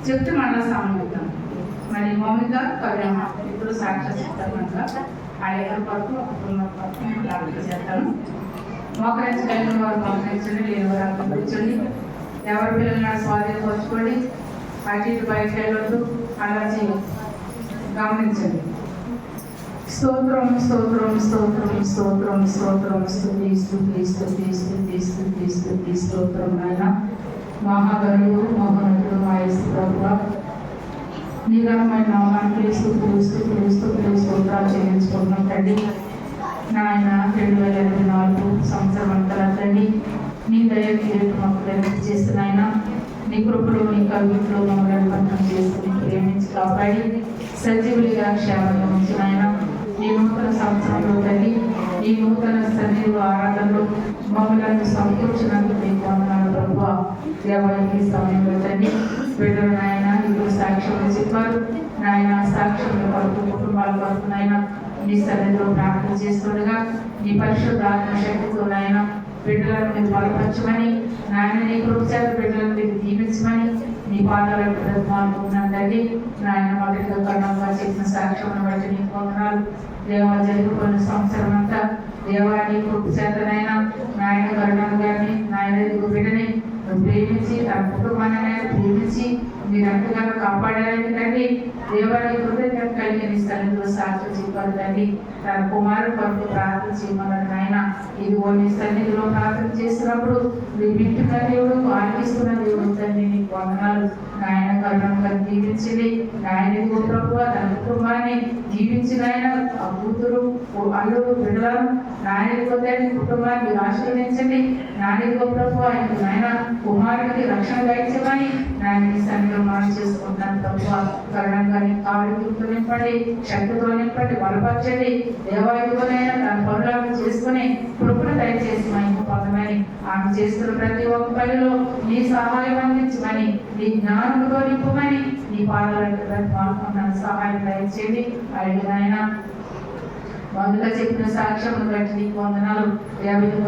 చెప్తే మళ్ళీ సమయం మరి మౌనిగా కవ్యమ్మ ఇప్పుడు సాక్ష్యాలు చెప్తారు. ఆయన కొరకు కుటుంబం కొరకు నేను ప్రార్థన చేస్తాను. మోకరించగలిగిన వారు మోకరించండి, లేని వారు పంపించండి. ఎవరి పిల్లలు స్వాధీనపరచుకోండి. అటు ఇటు బయట వెళ్ళొద్దు, అలా గమనించండి. స్తోత్రం స్తోత్రం స్తోత్రం స్తోత్రం స్తోత్రం స్తుతి స్తుతి స్తుతి స్తుతి స్తుతి స్తుతి స్తోత్రం. ఆయన మహాగణుడు మహోన్నతుడు మా యేసు ప్రభువా, నిఘనమైన నామానికి స్తుతులు స్తుతులు స్తుతులు స్తోత్రాలు చెల్లించుకుంటున్నాం తండ్రి. నాయన 2024 సంవత్సరం అంతా తండ్రి నీ దయ మాకు చేస్తున్నాయినా నీ కృపలో నీ కవిట్లో మమ్మల్ని బంధం చేసుకుని ప్రేమించి కాపాడి సజీవులుగా క్షేమంగా ఉంచినాయన ఈ నూతన సంవత్సరంలో తల్లి ఈ నూతన సన్నిధిలో ఆరాధనలో మమ్మల్ని సమకూర్చినందుకు మీకు వందనాలు ప్రభువ. దేవాలయ సమయంలో తల్లి బిడ్డలు నాయన ఇప్పుడు సాక్ష్యంలో చెప్పారు నాయన సాక్ష్యంలో కొరకు కుటుంబాల కొరకు నాయన నీ సన్నిధిలో ప్రార్థన చేస్తుండగా నీ పరిశుద్ధ ఆత్మ శక్తితో నాయన బిడ్డలను మీరు బలపరచమని నాయన నీ కృపచేత బిడ్డలను మీరు దీవించమని నీ పాదాలకు బ్రతమానుకున్నదండి నాయన మొదటిగా కర్ణంగా చేసిన సాక్ష్యం బట్టి నీకు వందనాలు. దేవా జరిగిపోయిన సంవత్సరం అంతా దేవా నీ కృపచేతనైనా నాయన కరుణం గారిని నాయన బిడ్డని ప్రేమించి తన కుటుంబాన్ని ప్రేమించి మీరు ఎంతగానో కాపాడాలని తండ్రి దేవాన్ని కృతజ్ఞత కలిగిన స్థలంలో సాక్షి చెప్పారు తండ్రి తన కుమారుడు కొరకు ప్రార్థన చేయమన్నారు నాయన ఇదిగో నీ సన్నిధిలో ప్రార్థన చేసినప్పుడు మీరు వింటున్న దేవుడు ఆలకిస్తున్న దేవుడు తండ్రి నీకు వందనాలు. నాయన కరుణంగా దీవించింది నాయన ఇదిగో ప్రభువా తన కుటుంబాన్ని జీవించిన ఆయన ఆ కూతురు అల్లుడు బిడ్డలను నాయనదిగో తండ్రి కుటుంబాన్ని మీరు ఆశీర్వదించండి. నాయనదిగో ప్రభువా నాయన కుమారుడికి రక్షణ దయచేయమని నాయన సన్నిధిలో మనం చేసుకుంటున్నాను ప్రభువా. కరుణంగా కావడితో నింపండి, శక్తితో నింపండి, బలపరచండి. దేవాలయంలోనైనా తన పనులను చేసుకుని కృపను దయచేసి మహిమ పొందమని ఆమె చేస్తున్న ప్రతి ఒక్క పనిలో నీ సహాయం అందించమని నీ జ్ఞానంతో నింపమని నీ పాదాలను సహాయం దయచేయండి. అడిగిన మొదట చెప్పిన సాక్ష్యం బట్టి నీకు వందనాలు.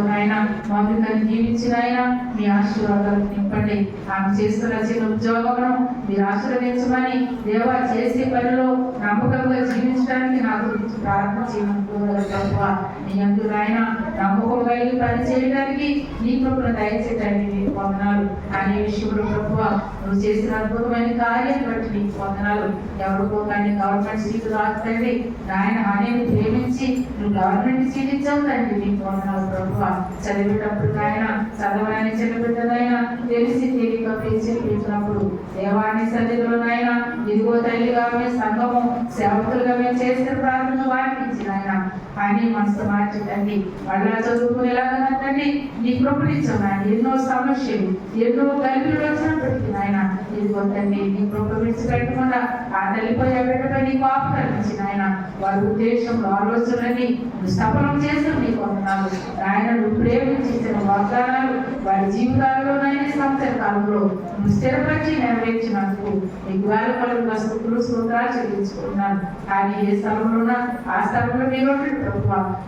నాయన మొదటిని జీవించిన ఆయన మీ ఆశీర్వాదాలు నింపండి. ఆమె చేస్తున్న చిన్న ఉద్యోగమును మీరు ఆశీర్వదించమని దేవా చేసే పనిలో నమ్మకంగా జీవించడానికి నాకు ప్రార్థన చేయమనుకోగలుగుతావా నీ అందుకు ఆయన నమ్మకం కలిగి పని చేయడానికి నీ కృపను దయచేయడానికి నీకు వందనాలు. అనే విషయంలో ప్రభువా నువ్వు చేసిన అద్భుతమైన కార్యాన్ని బట్టి నీకు వందనాలు. ఎవరికో కానీ గవర్నమెంట్ సీటు రాకండి నాయన అనేది ప్రేమించి నువ్వు గవర్నమెంట్ సీట్ ఇచ్చావు తండ్రి నీకు వందనాలు ప్రభువా. చదివేటప్పుడు ఆయన చదవని చెల్లబిడ్డనైనా తెలిసి తెలియక పేర్చినప్పుడు దేవాన్ని సన్నిధిలోనైనా ఇదిగో తల్లిగా మేము సంఘము సేవకులుగా మేము చేసిన ప్రార్థన వారికి ఇచ్చిన ఆయన అని మనసు మార్చండి. మళ్ళా చదువుకునేలాగా తండ్రి నీ కృపణించండి. ఎన్నో సమస్యలు ఎన్నో కలిపి వచ్చినప్పటికీ ఆయన ఇదిగో తండ్రి నీ కృప విడిచిపెట్టకుండా ఆ తల్లిపై బిడ్డపై నీ పాప కల్పించిన ఆయన వారి ఉద్దేశంలో ఆలోచనని సఫలం చేసిన నీకు వందనాలు. ఆయన నువ్వు ప్రేమించిన వాగ్దానాలు వారి జీవితాల్లోనైనా సంవత్సర కాలంలో నువ్వు స్థిరపరిచి నెరవేర్చినందుకు నీకు వేల స్థుతులు స్తోత్రాలు చెల్లించుకుంటున్నాను. కానీ ఏ స్థలంలోనా ఆ స్థలంలో మీరు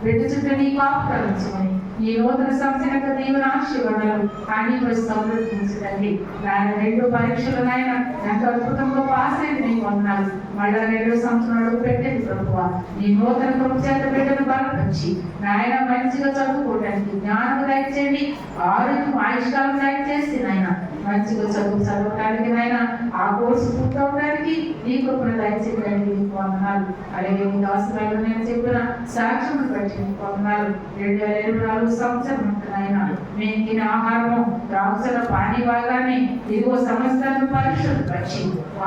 బిడ్డ చుట్టూ నీ పాప కల్పించమని ఈ నూతన సంవత్సర దేవుని ఆశీర్వాదాలు అని సమృద్ధించండి. ఆయన 2 పరీక్షలు నాయన ఎంతో అద్భుతంగా పాస్ అయింది నీకు వందనాలు. మళ్ళా 2 సంవత్సరాలు పెట్టింది ప్రభువా. నీ నూతన కృప చేత బిడ్డను బలపరిచి నాయన మంచిగా చదువుకోవడానికి జ్ఞానం దయచేయండి, ఆరోగ్యం ఆయుష్కాలం దయచేసి నాయన మంచిగా చదవడానికి నాయన ఆ కోర్సు పూర్తవడానికి నీ కృపను దయచేయండి నీకు వందనాలు. అలాగే నీ అవసరాలు నేను చెప్పిన సాక్ష్యం బట్టి నీకు వందనాలు. 2024 సంవత్సరం ఆయన మేము తినే ఆహారము ద్రాక్షల పానీ భాగాన్ని ఇదిగో సమస్తాన్ని పరిశుద్ధపరిచి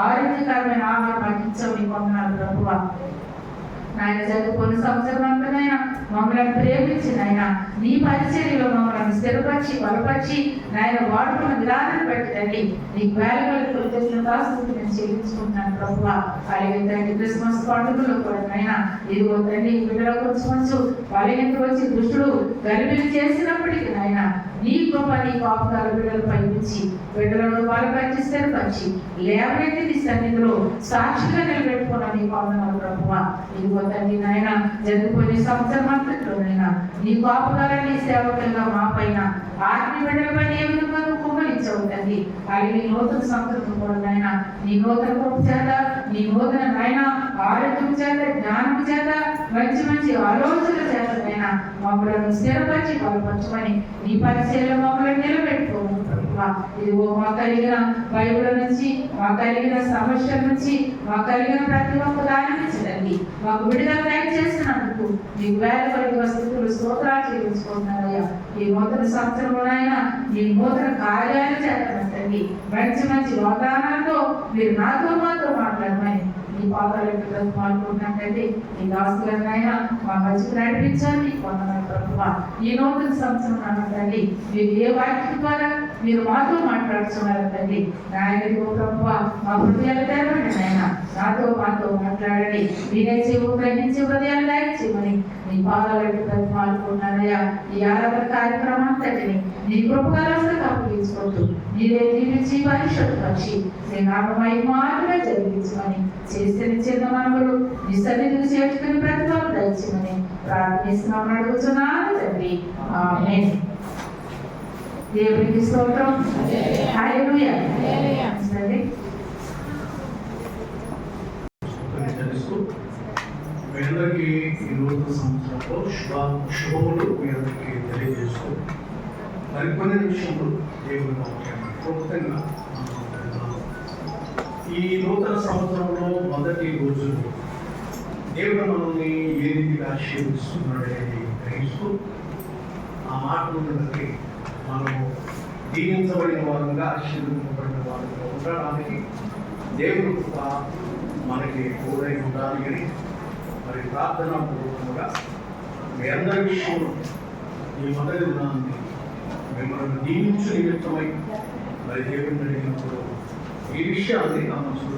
ఆరోగ్యకరమైన ఆహారం అందించవు నీకు వందనాలు ప్రభువా. నాయన చదువుకున్న సంవత్సరం అంతనైనా మమ్మల్ని ప్రేమించిన ఆయన నీ పరిచర్యలో మమ్మల్ని స్థిరపరిచి బలపరిచి నాయన వాడుకున్న విధానాన్ని బట్టి తండ్రి నీకు వేలగలకు కృతజ్ఞతాస్తుతులు నేను చెల్లించుకుంటున్నాను ప్రభువా. అలాగే తండ్రి క్రిస్మస్ పండుగలో కూడా నాయన ఇదిగో తండ్రి బిడ్డల కొంచెం బలహీనత వచ్చి దుష్టుడు గలిబిలి చేసినప్పటికీ నాయన నీ కృప నీ పాపకాల బిడ్డలు పైపించి బిడ్డలను బలపరిచి స్థిరపరిచి లేవనెత్తి నీ సన్నిధిలో సాక్షిగా నిలబెట్టుకున్న నీ వందనాలు ప్రభువా. ఇదిగో తండ్రి నాయన జరుగుపోయిన సంవత్సరం అంతట్లోనైనా నీ పాపకాలని సేవకులుగా మా పైన ఆత్మీయ బిడ్డలపై ఏ విధంగా కుమ్మరించవు తండ్రి. అలాగే నూతన సంవత్సరం కూడా నాయన నీ నూతన కృప చేత నీ నూతన నాయన ఆరోగ్యం చేత జ్ఞానం చేత మంచి మంచి ఆలోచనల చేత నాయన మమ్మల్ని స్థిరపరిచి బలపరచమని నీ పరిచయలో మమ్మల్ని నిలబెట్టుకోము ప్రభువా. ఇదిగో మా కలిగిన బైబిల్ నుంచి మా కలిగిన సమస్యల నుంచి మా కలిగిన ప్రతి ఒక్క దాని నుంచి తండ్రి మాకు విడుదల దయచేసినందుకు నీకు వేల వస్తువులు స్తోత్రాలు చెల్లించుకుంటున్నారయ్యా. ఈ నూతన సంవత్సరంలోనైనా నీ నూతన కార్యాలు చేస్తాను తండ్రి. మంచి మంచి వాగ్దానాలతో మీరు నాతో మాతో మాట్లాడమని మీ పాదాలు మాట్లాడుకుంటే ఈ దాసులైనా మా మధ్యకు నడిపించండి వందనాలు ప్రభువా. ఈ నూతన సంవత్సరం అన్నదండి మీరు ఏ వాక్యం ద్వారా మీరు మాతో మాట్లాడుతున్నారు తండ్రి. నాయకుడు ప్రభువా మా హృదయాలు తెరవండి నాయన, నాతో మాతో మాట్లాడండి. మీరే చెవు గ్రహించి హృదయాలు దయచేయమని మీ పాదాలు మాట్లాడుకుంటున్నానయ్యా. ఈ ఆరాధన కార్యక్రమం అంతటిని నీ కృపకాలంలో అప్పగించుకోవద్దు. మీరే దీవించి పరిశుద్ధపరిచి నీ నామమై మాత్రమే జరిగించమని చేసిన చిన్న మనవులు నీ సన్నిధిని చేర్చుకుని ప్రతిఫలం దయచేయమని ప్రార్థిస్తున్నామని అడుగుతున్నాను తండ్రి. ఆమేన్. దేవునికి స్తోత్రం. హల్లెలూయా. సరే మీ అందరికీ ఈ నూతన సంవత్సరంలో శుభములు మీ అందరికీ తెలియజేస్తూ మరికొన్ని నిమిషములు దేవుని వాక్యాన్ని క్లుప్తంగా ఈ నూతన సంవత్సరంలో మొదటి రోజులు దేవుడు మనల్ని ఏ రీతిగా ఆశీర్వదిస్తున్నాడనేది గ్రహిస్తూ ఆ మాటలను బట్టి మనము దీవించబడిన వారంగా ఆశీర్వదించబడిన వారంగా ఉండడానికి దేవుని కృప మనకి తోడై ఉండాలి అని మరి ప్రార్థనా పూర్వకంగా మీ అందరి విషయంలో ఈ మొదటి దినాన్ని మిమ్మల్ని దీవించు నిమిత్తమై మరి దేవుడిని అడిగినప్పుడు ఈ విషయాన్ని నా మనసులో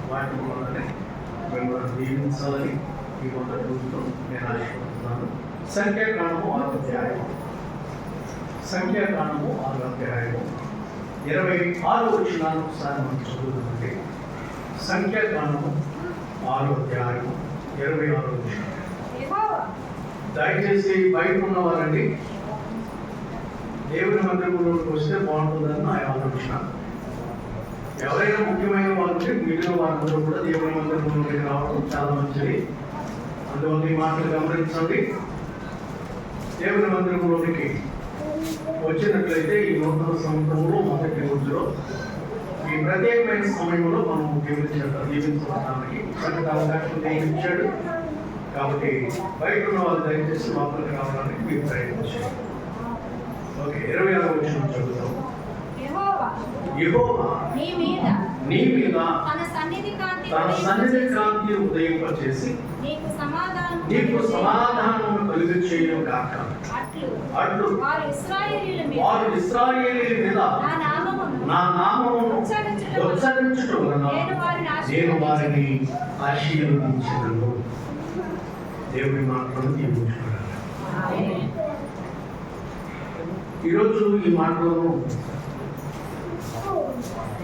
వాటి వల్లనే మిమ్మల్ని దీవించాలని ఈ మొదటి రోజులో నేను ఆశీర్వదిస్తున్నాను. సంఖ్యాకాండము 6వ అధ్యాయము 26వ వచనాన్ని ఒకసారి మనం చదువుతుంటే సంఖ్యాకాండము 6వ అధ్యాయము 26వ వచనం. దయచేసి బయట ఉన్నవారండి దేవుని మందిరంలోకి వస్తే బాగుంటుందని నా ఆలోచన. ఎవరైనా ముఖ్యమైన వారు మిగిలిన వారందరూ కూడా దేవుని మందిరంలోకి రావడం చాలా మంచిది. అందువల్ల ఈ మాటలు గమనించండి. దేవుని మందిరంలోనికి వచ్చినట్లయితే ఈ నూతన సంవత్సరంలో మొదటి రోజులో ఈ ప్రత్యేకమైన సమయంలో మనం జీవించడానికి చక్కటి అవకాశం ఇచ్చాడు. కాబట్టి బయట ఉన్న వాళ్ళు దయచేసి లోపలికి రావడానికి మీరు ప్రయత్నించారు. ఓకే, 26వ వచనం చదువుతాం. యెహోవా నీ మీద తన సన్నిధి కాంతి ఉదయింపచేసి నీకు సమాధానము కలుగు చేయను గాక. అట్లు వారు ఇశ్రాయేలీయుల మీద నా నామమును ఉచ్చరించుట వలన నేను వారిని ఆశీర్వదించెదను. దేవుని మాటలను దీవించుకున్నాను. ఈరోజు ఈ మాటలను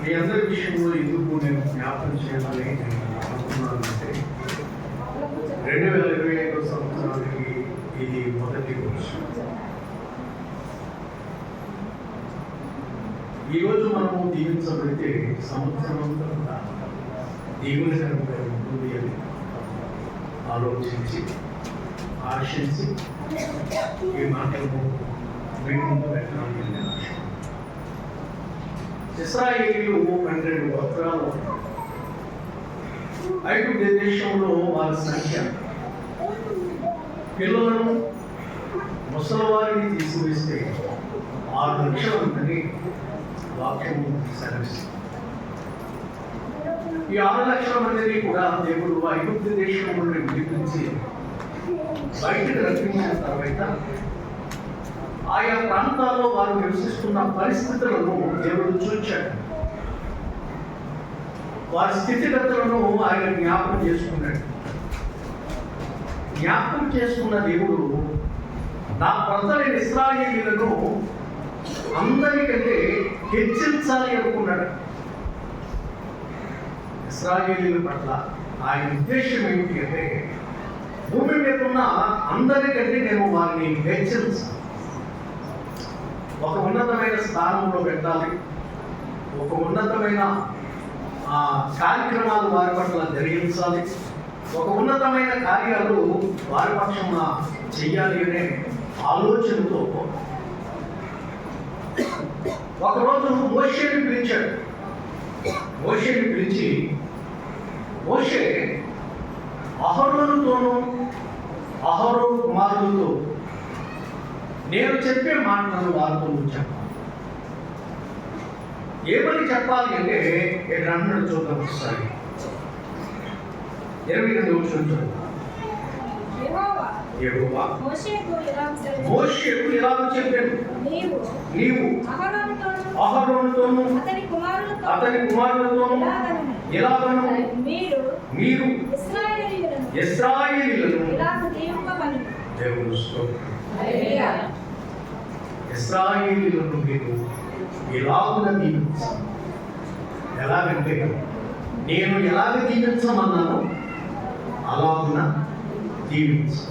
మీ అందరి విషయంలో ఎందుకు నేను జ్ఞాపకం చేయాలని నేను అనుకున్నానంటే 2025 సంవత్సరానికి ఇది మొదటి రోజు. ఈరోజు మనము దీవించబడితే సంవత్సరం అంతా దీవునికరంగా ఉంటుంది అని ఆలోచించి ఆశించి ఈ మాటలను మీ ముందు పెట్టడానికి నేను ఆశ. ఇశ్రాయేలీయులు 12 గోత్రాలు. ఐగుప్తు దేశంలో వారి సంఖ్య పిల్లలను ముసలివారిని తీసివేస్తే 6 లక్షల మందిని వాక్యము సెలవిస్తుంది. ఈ 6 లక్షల మందిని కూడా దేవుడు ఐగుప్తు దేశం నుండి విడిపించి బయటకు రప్పించిన తర్వాత ఆయా ప్రాంతాల్లో వారు నివసిస్తున్న పరిస్థితులను దేవుడు చూచాడు. వారి స్థితిగతులను ఆయన జ్ఞాపకం చేసుకున్నాడు. జ్ఞాపకం చేసుకున్న దేవుడు నా ప్రజలైన ఇశ్రాయేలీయులను అందరికంటే హెచ్చించాలి అనుకున్నాడు. ఇశ్రాయేలీయుల పట్ల ఆయన ఉద్దేశం ఏమిటి అంటే భూమి మీద ఉన్న అందరికంటే నేను వారిని హెచ్చించాలి, ఒక ఉన్నతమైన స్థానంలో పెట్టాలి, ఒక ఉన్నతమైన కార్యక్రమాలు వారి పట్ల జరిగించాలి, ఒక ఉన్నతమైన కార్యాలు వారి పక్షంన చెయ్యాలి అనే ఆలోచనతో ఒకరోజు మోషేని పిలిచాడు. మోషేని పిలిచి మోషే అహరోనుతోనూ అహరోను కుమారులతో నేను చెప్పే మాటలను వారితో చెప్పాలి. ఏమని చెప్పాలి అంటే 2 చూద్దాం ఒకసారి. 22వ వచనం యెహోవా యెహోవా మోషేకు మోషేకు ఇలాగ చెప్పాడు, నీవు అహరోనుతోను అతని కుమారులతోను ఇలాగను మీరు ఇశ్రాయేలీయులను దేవుని స్తోత్రం. ఇశ్రాయేలీయులను మీరు ఇలాగున దీవించాలి. ఎలాగంటే నేను ఎలాగ దీవించమన్నానో అలాగున దీవించాలి.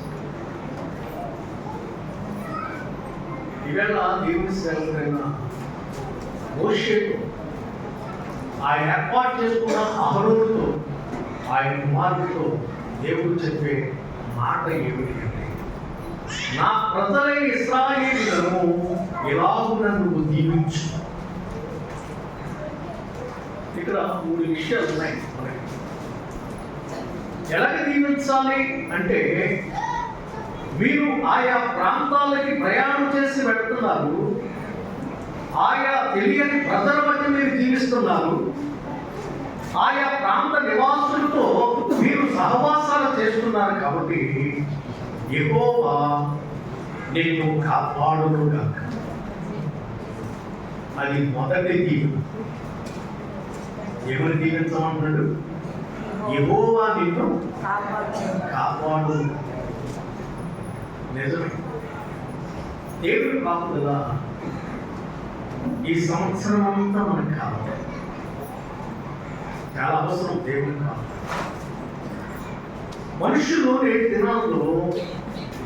ఈవేళ దేవుని సేవకుడైన మోషేకు ఆయన ఏర్పాటు చేసుకున్న అహరోనుతో ఆయన కుమారుడితో దేవుడు చెప్పే మాట ఏమిటి అంటే, నా ప్రజలైన ఇశ్రాయేలీయులను ఎలాగున నువ్వు దీవించు. ఇక్కడ 3 విషయాలు ఉన్నాయి మనకి. ఎలాగ దీవించాలి అంటే, మీరు ఆయా ప్రాంతాలకి ప్రయాణం చేసి వెళ్తున్నారు, ఆయా తెలియని ప్రజల మధ్య మీరు జీవిస్తున్నారు, ఆయా ప్రాంత నివాసులతో మీరు సహవాసాలు చేస్తున్నారు. కాబట్టి యెహోవా నిన్ను కాపాడునుగాక. అది మొదటి దీవెన. ఎవరు దీవించమంటున్నాడు? యెహోవా నిన్ను కాపాడు. నిజమే, దేవుడు కాపుదల ఈ సంవత్సరం అంతా మనకు కావాలి. చాలా అవసరం దేవుడు కావాలి. మనుషులు నేటి దినాల్లో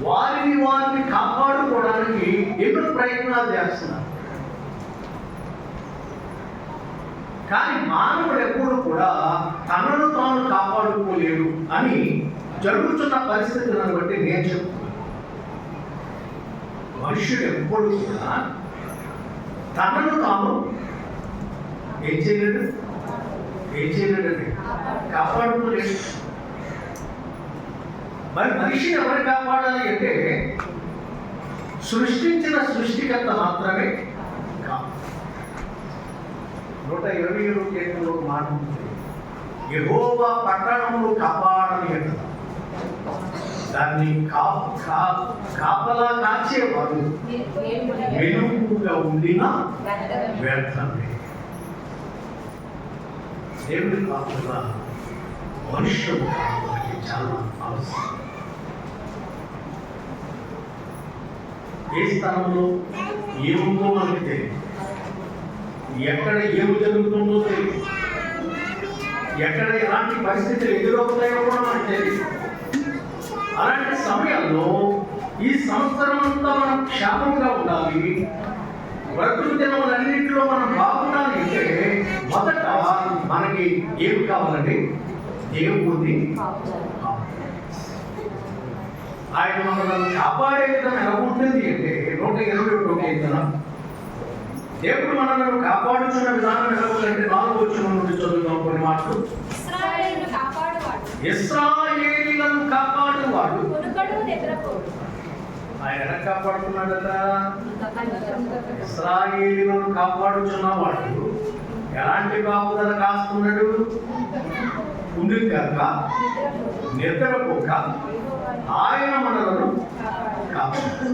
వారిని కాపాడుకోవడానికి ఎన్నో ప్రయత్నాలు చేస్తున్నారు. కానీ మానవుడు ఎప్పుడు కూడా తనను తాను కాపాడుకోలేడు అని జరుగుతున్న పరిస్థితులను బట్టి నేను చెప్తున్నాను. మనుషుడు ఎప్పుడు కూడా తనను తాను ఏం చేయలేడండి, కాపాడుకోలేడు. మరి మనిషిని ఎవరు కాపాడాలి అంటే సృష్టించిన సృష్టికర్త మాత్రమే కాదు. 127 కీర్తనలో ఒక మాట ఉంటుంది, యెహోవా పట్టణమును కాపాడని అంటారు. దాన్ని కాపలా కాచేవాడు వెలుగుగా ఉండినా వ్యర్థమే. దేవుడి కాపుదల మనుష్యుడు కాపాడికి చాలా అవసరం. ఏ స్థలంలో ఏముందో మనకి తెలియదు, ఎక్కడ ఏమి జరుగుతుందో తెలియదు, ఎక్కడ ఎలాంటి పరిస్థితులు ఎదురవుతాయో కూడా మనకు తెలియదు. అలాంటి సమయాల్లో ఈ సంవత్సరం అంతా మనం క్షేమంగా ఉండాలి, బ్రతుకు దినములన్నింటిలో మనం బాగుండాలి అంటే మొదట మనకి ఏమి కావాలండి? దేవుడిని. ఆయన మనల్ని కాపాడే విధం ఎలా ఉంటుంది అంటే 121 కీర్తన, దేవుడు మనల్ని కాపాడుతున్న విధానం ఎలా ఉందంటే 4వ వచనం నుండి చదువుతాం కొన్ని మాటలు. ఇశ్రాయేలీయులను కాపాడువాడు ఆయన ఎలా కాపాడుతున్నాడట? ఇశ్రాయేలీయులను కాపాడుచున్నవాడు ఎలాంటి కాపుదల కాస్తున్నాడు? ఉండిగాక నిద్రపోక ఆయన మనలను కాపాడు.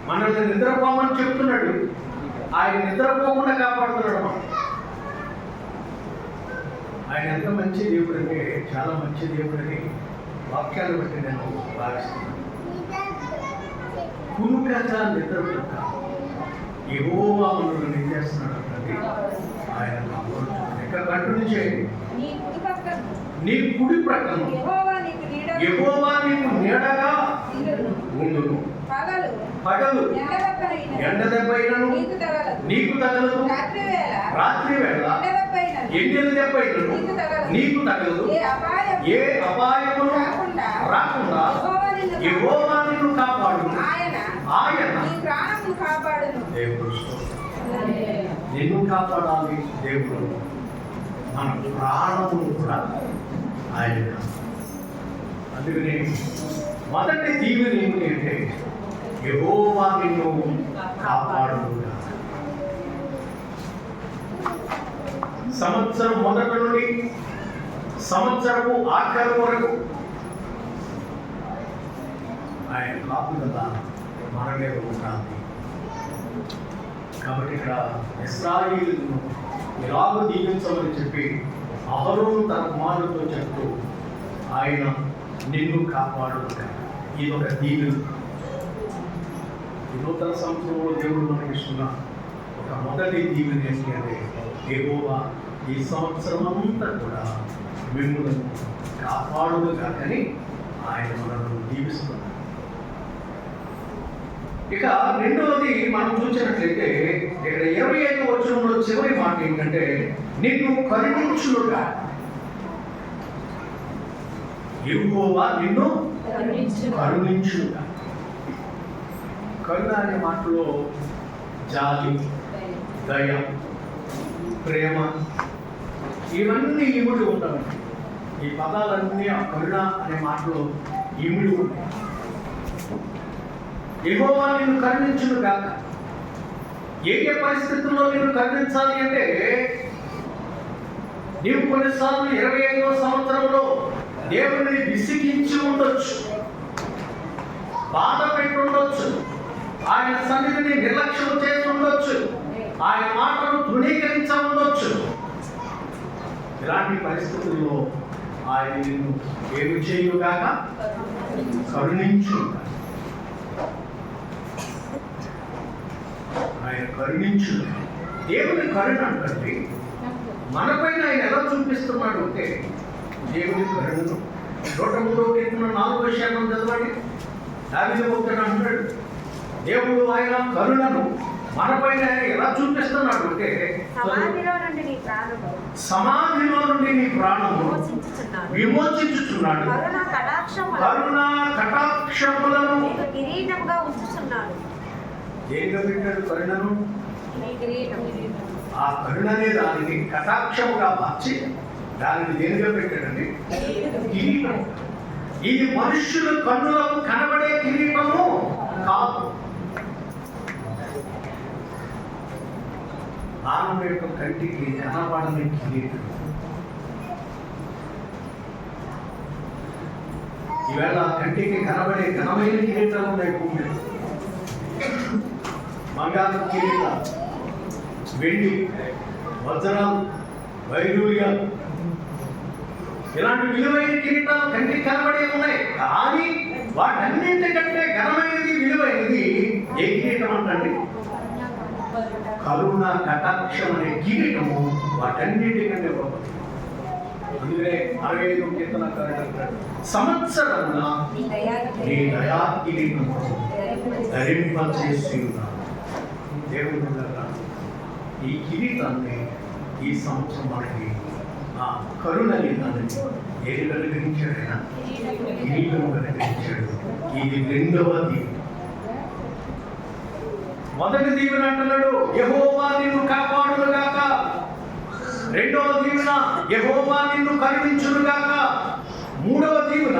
మనల్ని నిద్రపోమని చెప్తున్నాడు, ఆయన నిద్రపోకుండా కాపాడుతున్నాడు. ఆయన ఎంత మంచి దేవుడు అంటే చాలా మంచి దేవుడని వాక్యాలు బట్టి నేను భావిస్తున్నాను. కునుకక నిద్రపోక యెహోవా మనల్ని ఏం చేస్తున్నాడు అంటే ఆయన కాపాడుతున్నాడు. ఇంకా కంటిన్యూ చేయండి. నీ కుడి ప్రక్కన యెహోవా నీకు నీడగా ఉండును, పగలు ఎండ దెబ్బైనను నీకు తగలదు, రాత్రి వేళ ఎండల దెబ్బైనను నీకు తగలదు, ఏ అపాయమును రాకుండా యెహోవా నిన్ను కాపాడును. ఆయన దేవుడు నిన్ను కాపాడాలి. దేవుడు మన ప్రాణమును కూడా ఆయన. అందుకని మొదటి దీవెన ఏమిటి అంటే యెహోవా నిన్ను కాపాడును. సంవత్సరం మొదటి నుండి సంవత్సరపు ఆఖరి వరకు ఆయన కాపుదల మన మీద ఉంటుంది. కాబట్టి ఇక్కడ ఇశ్రాయేలును ఇలాగ దీవించమని చెప్పి అహరోను తన కుమారులతో చెప్తూ ఆయన నిన్ను కాపాడుగా. ఇది ఒక దీవెన. ఈ నూతన సంవత్సరంలో దేవుడు మనకి ఇస్తున్న ఒక మొదటి దీవెన ఏంటి అంటే, యెహోవా ఈ సంవత్సరం అంతా కూడా మిమ్మల్ని కాపాడుగా కానీ ఆయన మనల్ని దీవిస్తున్నాడు. ఇక రెండవది మనం చూసినట్లయితే ఇక్కడ 25వ వచనంలో చివరి మాట ఏంటంటే, నిన్ను కరుణించుగా. యెహోవా నిన్ను కరుణించుగా. కరుణ అనే మాటలో జాలి, దయ, ప్రేమ ఇవన్నీ ఇమిడి ఉంటాయి. ఈ పదాలన్నీ ఆ కరుణ అనే మాటలో ఇమిడి ఉంటాయి. యెహోవా నిన్ను కరుణించును కాక. ఏ పరిస్థితుల్లో నిన్ను కరుణించాలి అంటే, నీవు కొన్నిసార్లు 25వ సంవత్సరంలో దేవుడిని విసిగించి ఉండొచ్చు, బాధ పెట్టి ఉండొచ్చు, ఆయన సన్నిధిని నిర్లక్ష్యం చేసి ఉండొచ్చు, ఆయన మాటను తృణీకరించ ఉండొచ్చు. ఇలాంటి పరిస్థితుల్లో ఆయన నిన్ను ఏమి చేయుగాక, కరుణించు. ఆయన కరుణించు. దేవుని కరుణ అంటే మనపైన ఆయన ఎలా చూపిస్తున్నాడు అంటే, దేవుని కరుణను 103వ కీర్తన 4వ శాఖం చదవండి. దావీదు భక్తుడు అంటాడు, దేవుడు ఆయన కరుణను మనపైన ఎలా చూపిస్తున్నాడు అంటే, సమాధిలో నుండి నీ ప్రాణము విమోచించుచున్నాడు, కరుణ కటాక్షములను కిరీటంగా ఉంచుతున్నాడు. దేనిగా పెట్టాడు కరుణను? ఆ కరుణనే దానిని కటాక్షముగా మార్చి దానిని దేనిగా పెట్టాడండి? కిరీటం. ఇది మనుష్యుల కన్నులకు కనబడే కిరీటము కాదు. మానవ యొక్క కంటికి కనబడని కిరీటం. ఈవేళ కంటికి కనబడే ఘనమైన కిరీటాలు ఉన్నాయి. భూమి బంగారం కిరీటాలు, వెండి, వజ్రాలు, వైడూర్యాలు, ఇలాంటి విలువైన కిరీటాలు కంటికి కనబడే ఉన్నాయి. కానీ వాటన్నింటికంటే ఘనమైనది, విలువైనది ఏ కిరీటం అంటండి? కరుణ కటాక్షం అనే కిరీటము వాటన్నింటికంటే గొప్పది. అందుకనే 65వ కీర్తనకారుడు అంటాడు, సంవత్సరంలో నీ దయా కిరీటము ధరింపచేసి ఉన్నాను. దేవుని దగ్గర ఈ కిరీటాన్ని ఈ సంవత్సరం మనకి ఆ కరుణని దాన్ని ఏది అనుగ్రహించాడైనా కిరీటం అనుగ్రహించాడు. ఇది రెండవ దీవెన. మొదటి దీవెన అంటున్నాడు, యెహోవా నిన్ను కాపాడునుగాక. రెండవ దీవెన, యెహోవా నిన్ను కరుణించునుగాక. మూడవ దీవెన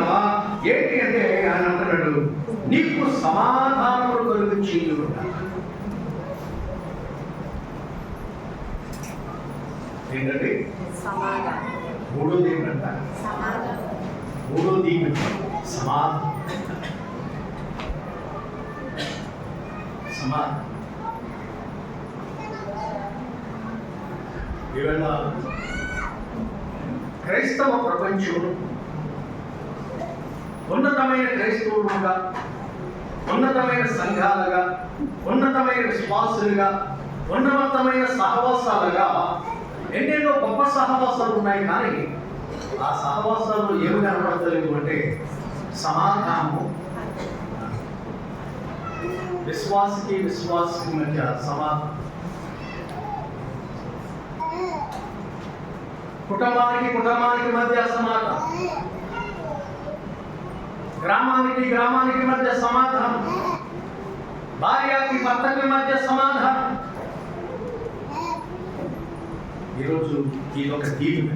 ఏంటి అంటే, ఆయన అంటున్నాడు, నీకు సమాధానములు కలుగజేయునుగాక. ఏంటంటే మూడో దీవెన అంట. మూడో దీవెన సమాధానం. ఈవేళ క్రైస్తవ ప్రపంచం ఉన్నతమైన క్రైస్తవులుగా, ఉన్నతమైన సంఘాలుగా, ఉన్నతమైన విశ్వాసులుగా, ఉన్నతమైన సహవాసాలుగా ఎన్నెన్నో గొప్ప సహవాసాలు ఉన్నాయి. కానీ ఆ సహవాసాలు ఏమి కనపడతలేవు అంటే సమాధానము. విశ్వాసకి విశ్వాసకి మధ్య సమాధానం, కుటుంబానికి కుటుంబానికి మధ్య సమాధానం, గ్రామానికి గ్రామానికి మధ్య సమాధానం, భార్యకి భర్తకి మధ్య సమాధానం. ఈరోజు ఇది ఒక దీవెన.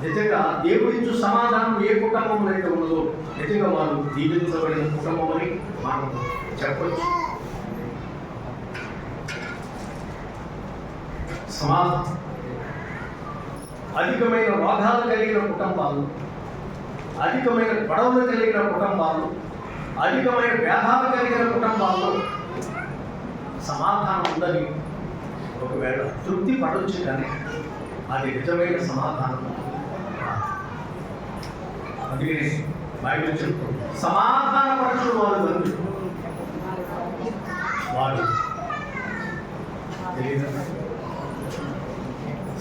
నిజంగా దేవుడిచ్చు సమాధానం ఏ కుటుంబంలో అయితే ఉన్నదో నిజంగా వారు దీవించబడిన కుటుంబం అని మనం చెప్పచ్చు. సమాధానం అధికమైన రోగాలు కలిగిన కుటుంబాలు, అధికమైన గొడవలు కలిగిన కుటుంబాలు, అధికమైన భేదాలు కలిగిన కుటుంబాల్లో సమాధానం ఉందని ఒకవేళ తృప్తి పడవచ్చు, కానీ అది నిజమైన సమాధానం. అందుకని బైబిల్ చెప్తుంది, సమాధానపరచుడు వారు ధన్యులు. వారు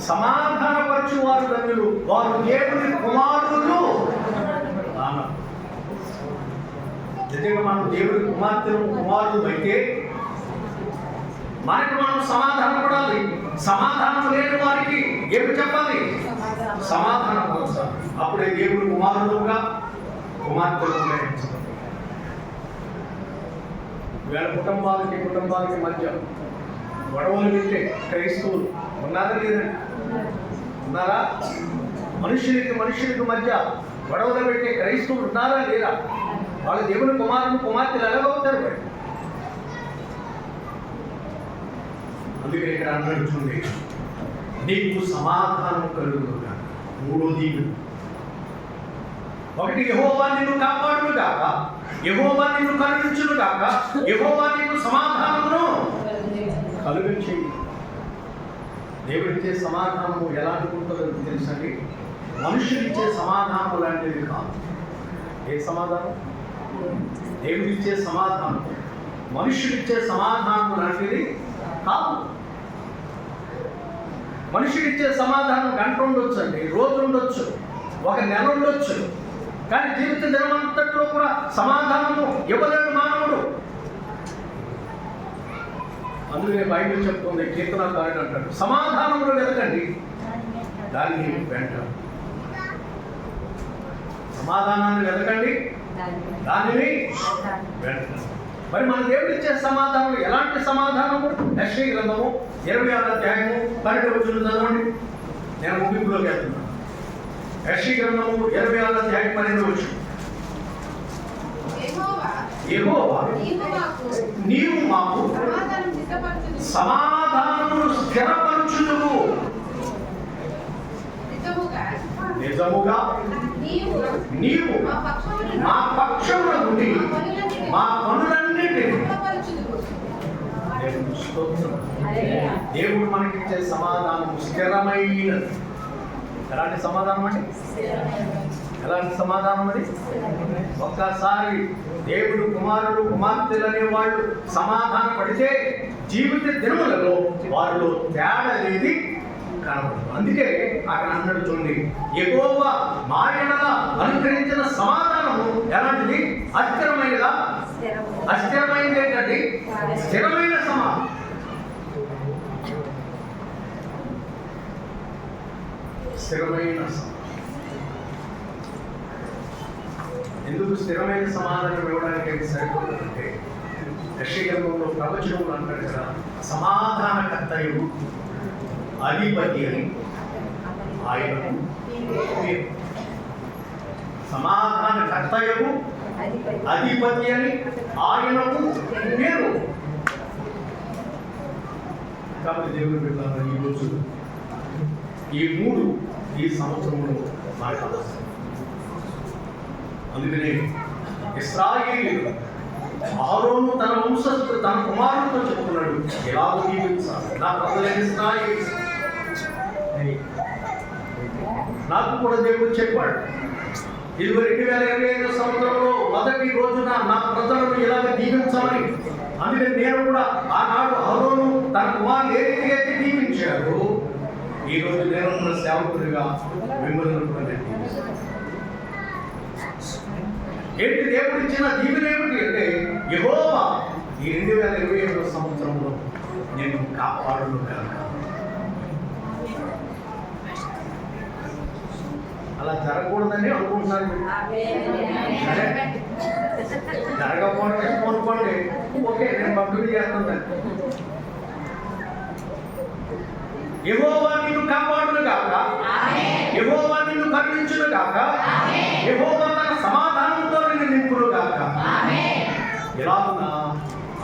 సమాధానపరచు వారు ధన్యులు, వారు దేవుని కుమారులు. నిజంగా మనం దేవుడి కుమార్తెలు కుమారులు అయితే మనకు మనం సమాధానపడాలి. సమాధానం లేని వారికి ఏమి చెప్పాలి? సమాధానం అవసరం. అప్పుడే దేవుడి కుమారులుగా కుమార్తెలుగా ఎంచబడతారు. వీళ్ళ కుటుంబాలకి మధ్య గొడవలు పెట్టే క్రైస్తవులు ఉన్నారా లేదండి? ఉన్నారా? మనుషులకి మధ్య గొడవలు పెట్టే క్రైస్తవులు ఉన్నారా లేరా? వాళ్ళు దేవుని కుమార్తెలు ఎలాగవుతారు? అందుకే ఇక్కడ అన్నాడు చూడండి, నీకు సమాధానం కలుగునుగా. 3వ దీవెన, 1 యెహోవా నిన్ను కాపాడును గాక, యెహోవా నిన్ను కరుణించును గాక, యెహోవా నీకు సమాధానమును కలుగించి. దేవుడిచ్చే సమాధానము ఎలా అనుకుంటుందో తెలుసండి. మనుషులిచ్చే సమాధానం లాంటిది కాదు. ఏ సమాధానం? దేవుడిచ్చే సమాధానం మనుషులిచ్చే సమాధానం లాంటిది కాదు. మనుషులిచ్చే సమాధానం గంట ఉండొచ్చండి, రోజు ఉండొచ్చు, 1 నెల ఉండొచ్చు, కానీ జీవిత దినమంతట్లో కూడా సమాధానము ఇవ్వలేడు మానవుడు. అందుకే బైబిల్ చెప్తుంది, కీర్తనకారుడు అంటాడు, సమాధానములు వెతకండి దాన్ని వెంటాడు. సమాధానాన్ని వెతకండి దానిని వెంటాడు. మరి మన దేవుడు ఇచ్చే సమాధానం ఎలాంటి సమాధానము? యెషయా గ్రంథము 26వ అధ్యాయము 12వ వచనం చదవండి. నేను ముగింపులోకి వెళ్తున్నాను. యెషయా గ్రంథము 26వ అధ్యాయం 12వ వచనం. యెహోవా నీవు మాకు సమాధానమును స్థిరపరచుదువు. నిజముగా నీవు మా పక్షమున నుండి మా పనులన్నిటిని. దేవుడు మనకిచ్చే సమాధానం స్థిరమైనది. ఎలాంటి సమాధానం అండి? ఎలాంటి సమాధానం అది? ఒక్కసారి దేవుడు కుమారుడు కుమార్తెలు అనే వాళ్ళు సమాధాన పడితే జీవిత దినములలో వారిలో తేడా అనేది కనబడదు. అందుకే అక్కడ అన్నాడు చూడండి, యెహోవా మా యెడల అనుగ్రహించిన సమాధానము ఎలాంటిది? అస్థిరమైనదా? అస్థిరమైనది ఏంటండి? స్థిరమైన సమాధానం. స్థిరమైన సమాధానం. ఎందుకు స్థిరమైన సమాధానం ఇవ్వడానికి సరిపోతుందంటే, యెషయా గ్రంథంలో ప్రవచనములు అంటాడు కదా, సమాధానకర్తయు అధిపతి అని ఆయనకు పేరు. సమాధానకర్తయు అధిపతి అని ఆయనకు పేరు. కాబట్టి దేవుని బిడ్డలారా, ఈరోజు ఈ 3 ఈ సంవత్సరంలో మనకు అవసరం. అందుకనే ఇశ్రాయేలీయులు అహరోను తన వంశస్థులు తన కుమారులతో చెప్తున్నాడు, ఎలాగో దీవించాలి నా ప్రజలైన ఇశ్రాయేలు. నాకు కూడా దేవుడు చెప్పాడు, 2025 సంవత్సరంలో మొదటి రోజున నా ప్రజలను ఇలాగ దీవించాలని. అందుకని నేను కూడా ఆనాడు అహరోను తన కుమారులు ఏ రీతిగా అయితే దీవించాడు, ఈరోజు నేను కూడా సేవకుడిగా మిమ్మల్ని కూడా దీవించాను. ఏంటి దేవుడు ఇచ్చిన దీవెన ఏమిటి అంటే, యెహోవా ఈ 2025 సంవత్సరంలో నేను కాపాడును కనుక. అలా జరగకూడదని అనుకుంటున్నాను. సరే, జరగకపోవడం అనుకోండి, ఓకే, నేను పంపిణీ చేస్తున్నాను. యెహోవా నిన్ను కాపాడును గాక, యెహోవా నిన్ను కరుణించును గాక, యెహోవా తన సమాధానంతో నిన్ను నింపును గాక. ఇలాగున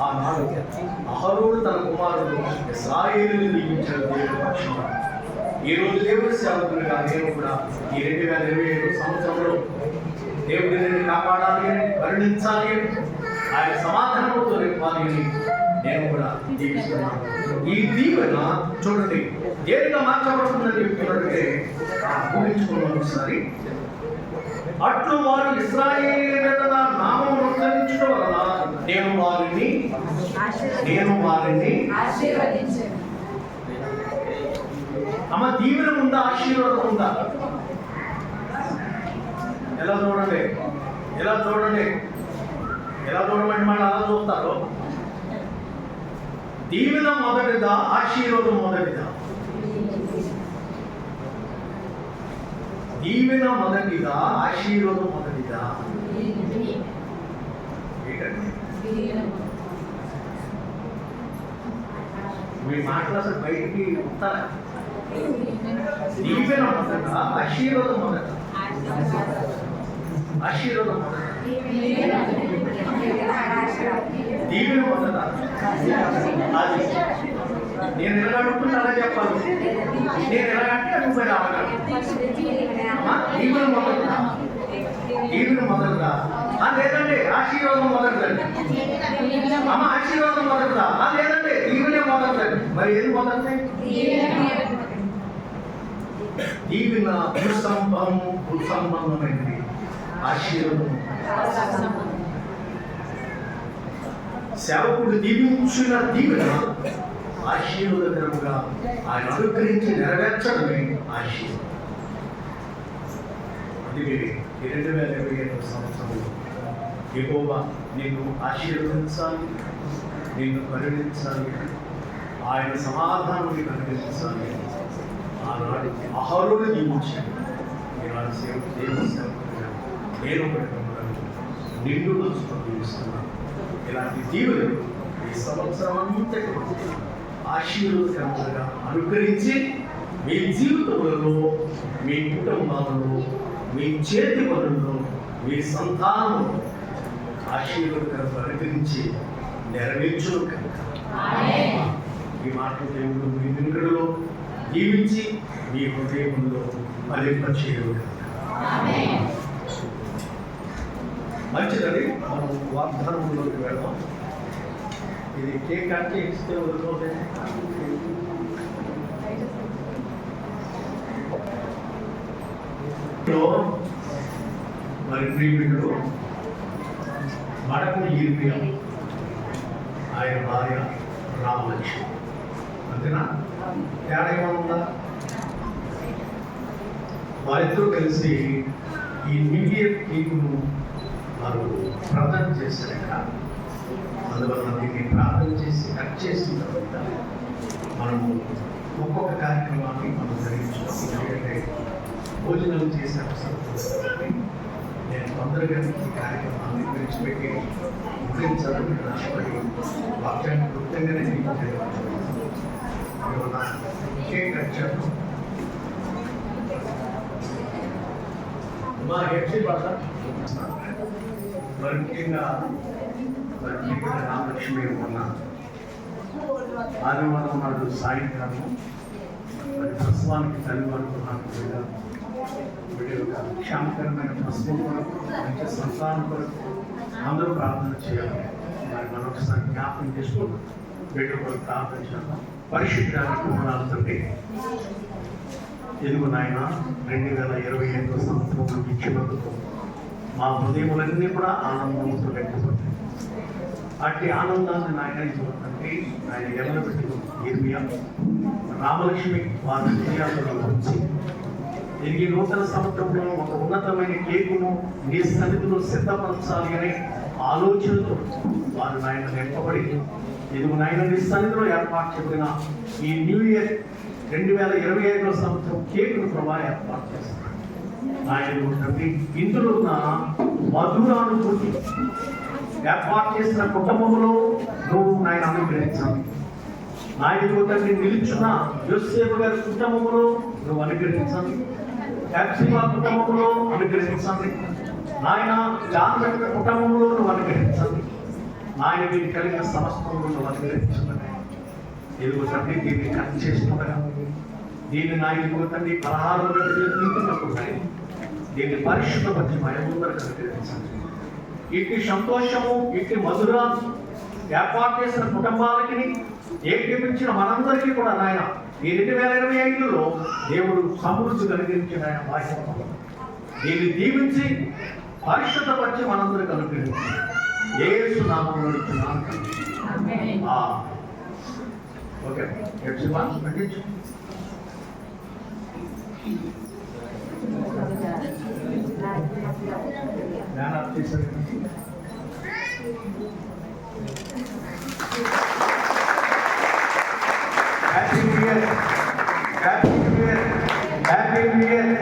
ఆనాడు అహరోను తన కుమారుడు ఇశ్రాయేలును దీవించిన దేవుని పక్షంగా ఈ రోజు దేవుడి సేవకులుగా నేను కూడా ఈ 2027 సంవత్సరంలో దేవుడిని నేను కాపాడాలి అని, కరుణించాలి అని, ఆయన సమాధానంతో రేపాలి అని నేను కూడా జీవిస్తున్నాను. ఈ దీవెన చూడండి దేనిగా మార్చబడుతుందని చెప్తున్నట్టే ఊహించుకున్నాం ఒకసారి. అట్లు వారు ఇశ్రాయేలు మీద నా నామమును ఉచ్చరించడం వలన నేను వారిని ఆశీర్వదించండి. అమ్మ దీవెన ఉందా, ఆశీర్వాదం ఉందా? ఎలా చూడండి, ఎలా చూడమంటే మళ్ళీ అలా చూస్తారు. దీవెన మొదటిదా, ఆశీర్వాదం మొదటిదా? దీవెన మొదటిదా, ఆశీర్వాదం మొదటిదా? ఏంటండి మీ మాటలు అసలు బయటికి వస్తారా? దీవెన మొదట, ఆశీర్వాదం మొదట? ఆశీర్వాదం మొదట, దీవెన మొదట. అది నేను ఎలా అడుగుతున్నా అలా చెప్పాలి. నేను ఎలా అంటే నువ్వు రావాలి. దీవెన మొదట, దీవెన మొదట లేదండి, ఆశీర్వాదం మొదలండి. అమ్మ ఆశీర్వాదం మొదట లేదండి, దీవెనే మొదలండి. మరి ఏది మొదలండి? దీవెన భూసంబంధమైనది, ఆశీర్వాదం సేవకుడు దీవించిన దీవెన ఆశీర్వాదకరముగా ఆయన అనుగ్రహించి నెరవేర్చడమే ఆశీర్వాదం. అందుకే 2027 సంవత్సరంలో యెహోవా నిన్ను ఆశీర్వదించాలి, నిన్ను కరుణించాలి, ఆయన సమాధానం నీకు అనుగ్రహించాలి. ఆనాడు అహరోను దీవించాడు. ఈనాడు దేవుని సేవకుడిగా నేను నిండు మనసుతో దీవిస్తున్నాను. ఇలాంటి దీవులు ఈ సంవత్సరం అంతటి ఆశీర్వాదకరంగా అనుగ్రహించి మీ జీవితంలో, మీ కుటుంబాలలో, మీ చేతి పనుల్లో, మీ సంతానంలో ఆశీర్వాదకరంగా అనుగ్రహించి నెరవేర్చును కనుక ఈ మాటలు దేవుడు మీ వెనుకలో దీవించి మీ హృదయంలో ఫలింపచేయడు కనుక. మంచిదండి, మనం వాగ్దానంలోకి వెళ్దాం. ఇది కేక్ అంటే ఇస్తే వదిలిపోతుంది. మరి ప్రియమిత్రుడు మడకు ఈర్మియా, ఆయన భార్య రామలక్ష్మి, అంతేనా? తేడా ఏమన్నా? వారిద్దరూ కలిసి ఈ న్యూ ఇయర్ కేకును వారు ప్రార్థన చేశారట. అందువల్ల దీన్ని ప్రార్థన చేసి కట్ చేసిన తర్వాత మనము ఒక్కొక్క కార్యక్రమాన్ని మనం జరిగించుకోవాలి. ఎందుకంటే భోజనం చేసే అవసరం ఉంది. నేను తొందరగా ఈ కార్యక్రమాన్ని విడిచిపెట్టి ముగించాలని ఆశపడి వాక్యాన్ని గుర్తంగానే మీకు కేక్ కట్ చేద్దాం. మా హెచ్సి భాష మరి ముఖ్యంగా రామలక్ష్మి ఉన్న ఆదివారం నాడు సాయంకాలం మరి ప్రసవానికి తల్లివారు క్షేమకరమైన ప్రసవం కొరకు, మంచి సంతానం కొరకు అందరూ ప్రార్థన చేయాలి. మరి మరొకసారి జ్ఞాపకం చేసుకుని బిడ్డ కొరకు ప్రార్థన చేద్దాం. పరిశుద్ధానికి మనాలంటే ఎదుగు నాయన 2028 సంవత్సరం ఇచ్చినందుకు మా హృదయములన్నీ కూడా ఆనందంతో వ్యక్తపడతాయి. అట్టి ఆనందాన్ని నాయన ఇవ్వకంటే ఆయన ఎవరు పెట్టిన ఈర్మియా రామలక్ష్మి వారి హృదయాలను వచ్చి తిరిగి నూతన సంవత్సరంలో ఒక ఉన్నతమైన కేకును నీ సన్నిధిలో సిద్ధపరచాలి అనే ఆలోచనతో వారు నాయన నింపబడి ఇది నాయన నీ సన్నిధిలో ఏర్పాటు చెప్పిన ఈ న్యూ ఇయర్ 2025 సంవత్సరం కేకును ప్రభా ఏర్పాటు చేస్తారు. ఆయన తండ్రి ఇందులో ఉన్న మధురానుభూతి ఏర్పాటు చేసిన కుటుంబంలో నువ్వు నాయన అనుగ్రహించాలి. నాయకుడు తండ్రి నిలుచున్న యోసేపు గారి కుటుంబంలో నువ్వు అనుగ్రహించాలి. హెప్సిబా కుటుంబంలో అనుగ్రహించాలి. నాయన జాన్సన్ కుటుంబంలో నువ్వు అనుగ్రహించాలి. ఆయన మీకు కలిగిన సమస్తంలో నువ్వు అనుగ్రహించాలి. ఎదుగు తండ్రి దీన్ని కట్ చేస్తుండగా దీన్ని నాయకుడు తండ్రి పలహారం తింటున్నప్పుడు దీన్ని పరిశుద్ధపరిచి మయందరూ కనిపించండి. ఇట్టి సంతోషము, ఇట్టి మధుర ఏర్పాటు చేసిన కుటుంబాలకి ఏకీపించిన మనందరికీ కూడా నాయన ఈ 2025లో దేవుడు సమృద్ధి కలిగించిన ఆయన భాష దీన్ని దీవించి పరిశుద్ధపరిచి మనందరూ కనిపించింది. యేసు నామములో నడుచున్నాను. ఓకే పెట్టించు. Happy new year, happy new year, happy new year.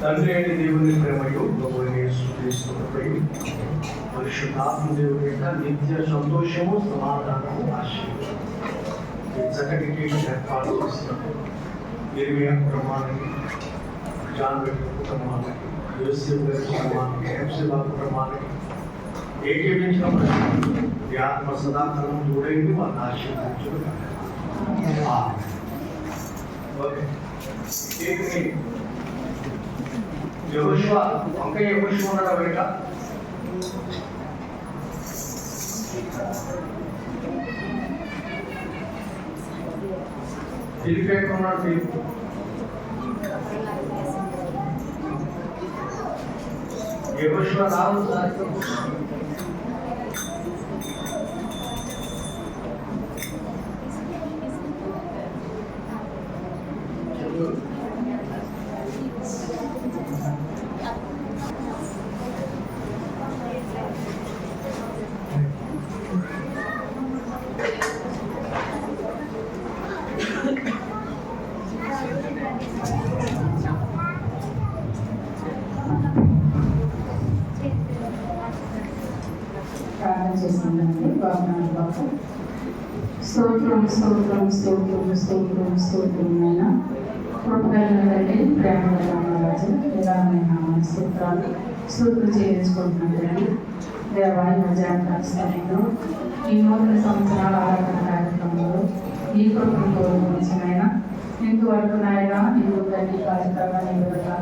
తండ్రి అయిన దేవుని ప్రేమయు ప్రభువైన యేసుక్రీస్తు కృపయు పరిశుద్ధాత్మ దేవుని యొక్క నిత్య సంతోషము సమాధానము ఆశీర్వాదము ఈ చక్కటి కీర్తి ఏర్పాటు చేస్తున్నప్పుడు ఇర్మియా కుటుంబానికి జాన్ బెట్టి కుటుంబానికి యోసేపు గారి కుటుంబానికి హెప్సిబా కుటుంబానికి ఏకీపించిన ప్రజలు ఈ ఆత్మ సదాకాలం తోడైంది వారిని ఆశీర్వదించుకుని ఓకే యెహోషువ ఇంకా యెహోషువ ఉన్నాడా బయట? ఫిలిప్ ఎక్కడ ఉన్నాడు? ఫిలిప్ యెహోషువ రావు సార్. ప్రార్థన చేస్తుందండి బాగున్నాను బాబు. స్తోత్రం స్తోత్రం స్తోత్రం స్తోత్రం స్తోత్రం అయినా కృపగలండి ప్రేమ రాజు నిరామైన స్తోత్రాలు స్తోత్రం చేయించుకుంటున్నానండి. దేవాయి మధ్యాహ్న సమయంలో ఈ నూతన సంవత్సరాల ఆరాధన కార్యక్రమంలో ఈ కృపను కోరుకుంటున్నాయినా ఇంతవరకు నాయన నీవు తల్లి కార్యక్రమాన్ని విధంగా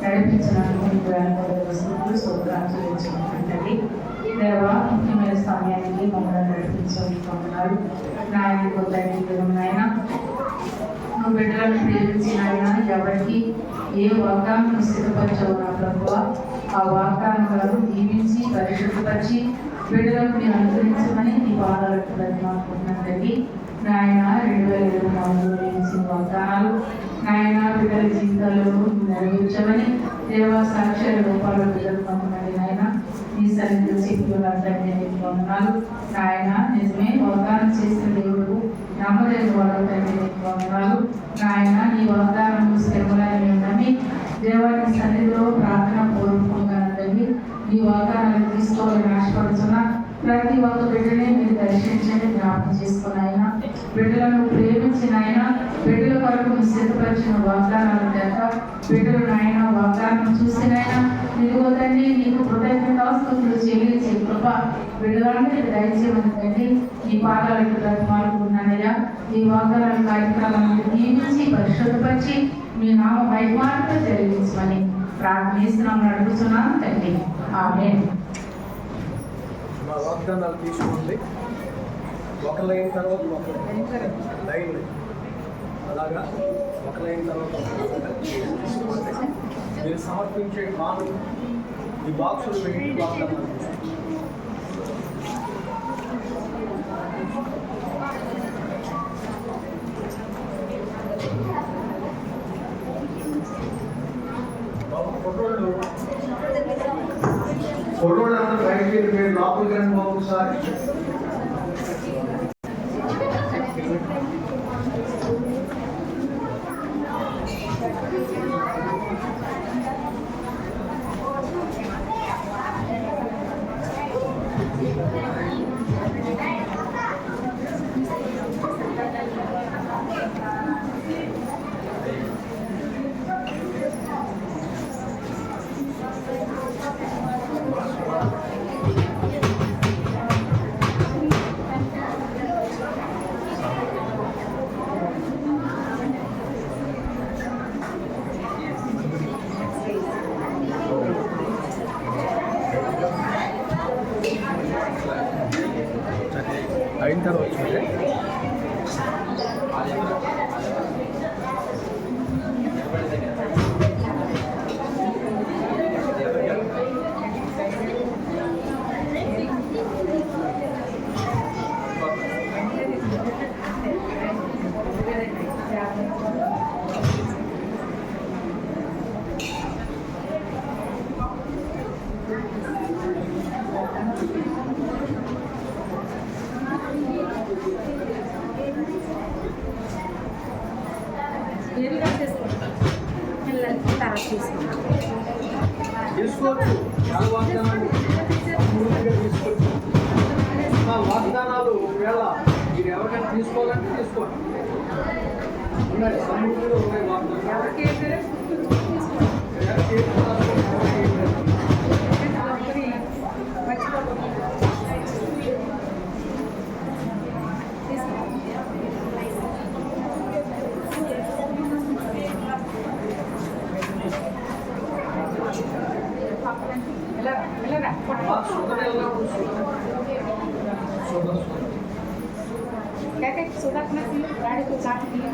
నడిపించినందుకు నీకు వేల వస్తువులు స్తోత్రాలు చేయించుకుంటుంటండి. దేవా ముఖ్యమైన సమయానికి మమ్మల్ని నడిపించుకుంటున్నారు. నాయన తండ్రి నాయన నువ్వు బిడ్డలను ప్రేమించిన ఆయన ఎవరికి ఏ వాగ్దానం సిద్ధపరచవు నా ప్రభువా ఆ వాగ్దానాలను దీవించి పరిశుద్ధపరిచి బిడ్డలకు నేను అనుగ్రహించమని నీ పాదాలకు అనుకుంటున్నాను తల్లి. నాయన 2024లో ఇచ్చిన వాగ్దానాలు నాయన బిడ్డల జీవితాలు నెరవేర్చమని దేవా సాక్షర రూపాలు బిడ్డలు పంపండి నాయన ఈ సన్నిధిలో చెప్పుకున్నాను నాయన నిజమే వాగ్దానం చేసిన దేవుడు నమ్మలేని వాడు తండ్రి వందనాలు నాయన నీ వాగ్దానం శ్రమలని ఉందని దేవాన్ని సన్నిధిలో ప్రార్థన పూర్వకంగానండి ఈ వాగ్దానాన్ని తీసుకోవాలని ఆశపడుతున్నా ప్రతి ఒక్క బిడ్డని మీరు దర్శించండి జ్ఞాపకం చేసుకుని ఆయన బిడ్డలను ప్రేమించిన ఆయన బిడ్డల కొరకు సిద్ధపరిచిన వాగ్దానాలు లేక బిడ్డలు నాయన వాగ్దానం చూసిన ఆయన ఇదిగో తండ్రి నీకు కృతజ్ఞతాస్తుతులు చెల్లించే కృప బిడ్డలందరికీ దయచేయమండి ఈ పాదాలకు బ్రతమాలుకున్నానయ్యా ఈ వాగ్దానాల కార్యక్రమాలను నియమించి పరిశుద్ధపరిచి మీ నామ మహిమార్గం జరిగించమని ప్రార్థిస్తున్నాను అడుగుతున్నాను తండ్రి ఆమేన్. మా వాగ్దానాలు తీసుకోండి, ఒకలైన తర్వాత ఒకరు లైన్ అలాగా ఒకలైన తర్వాత తీసుకోండి. మీరు సమర్పించే మాను ఈ బాక్సులు పెట్టి వాగ్దానాలు తీసుకోండి. ఫోటోలు అందరూ బయటికి మీరు లోపలికి రండి బాబు ఒకసారి. అయిన తర్వాత చూడండి. తీసుకోవచ్చు. చాలా వాగ్దానాలు పూర్తిగా తీసుకోవచ్చు. ఆ వాగ్దానాలు ఒకవేళ మీరు ఎవరికైనా తీసుకోవాలంటే తీసుకోండి. ఉన్నాయి సమృద్ధిలో ఉన్నాయి వాగ్దానాలు. सुधा अपना गाड़ी को चाट दिए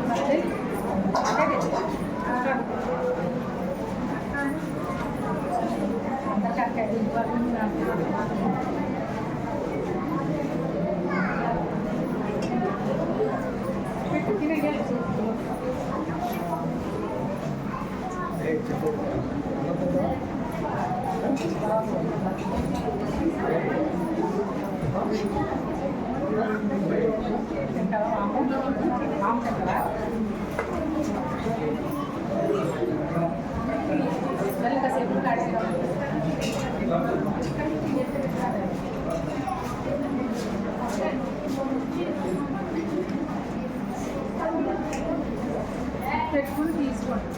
పెట్టుకుని తీసుకోండి.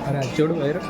అరే అది చూడు వైర్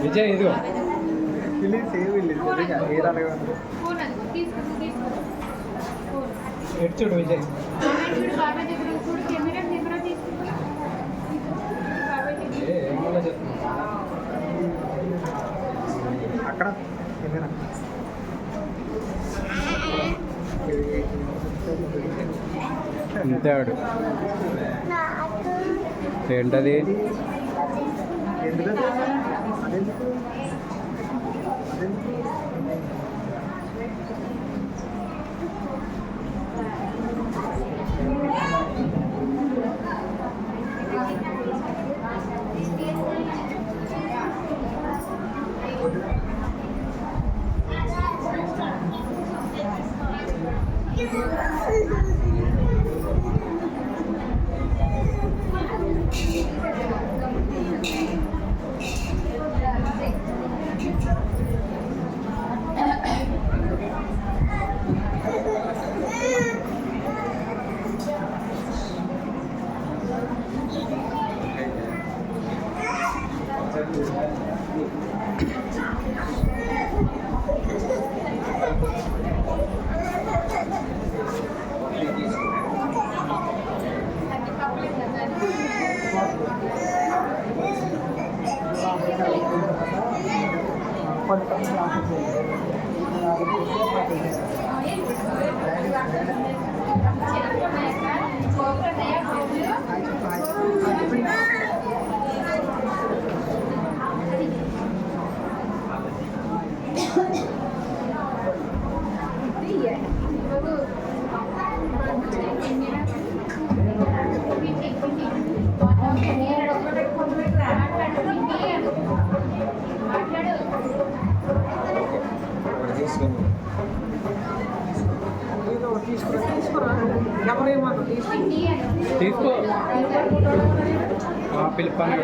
విజయ్ ఇదిగో ఎటు చూడు విజయ్ ఏమన్నా చెప్తున్నా అక్కడ కెమెరా అంతేవాడు ఏంటది ఎందుకంటే అదెందుకు అదెందుకు తీసుకో పిలుపాను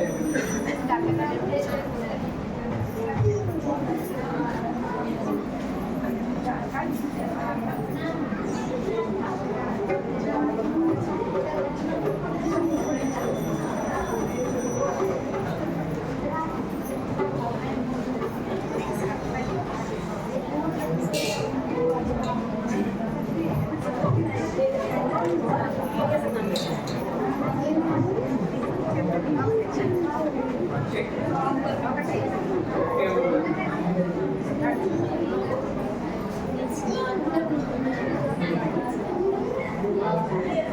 Thank you. Gracias.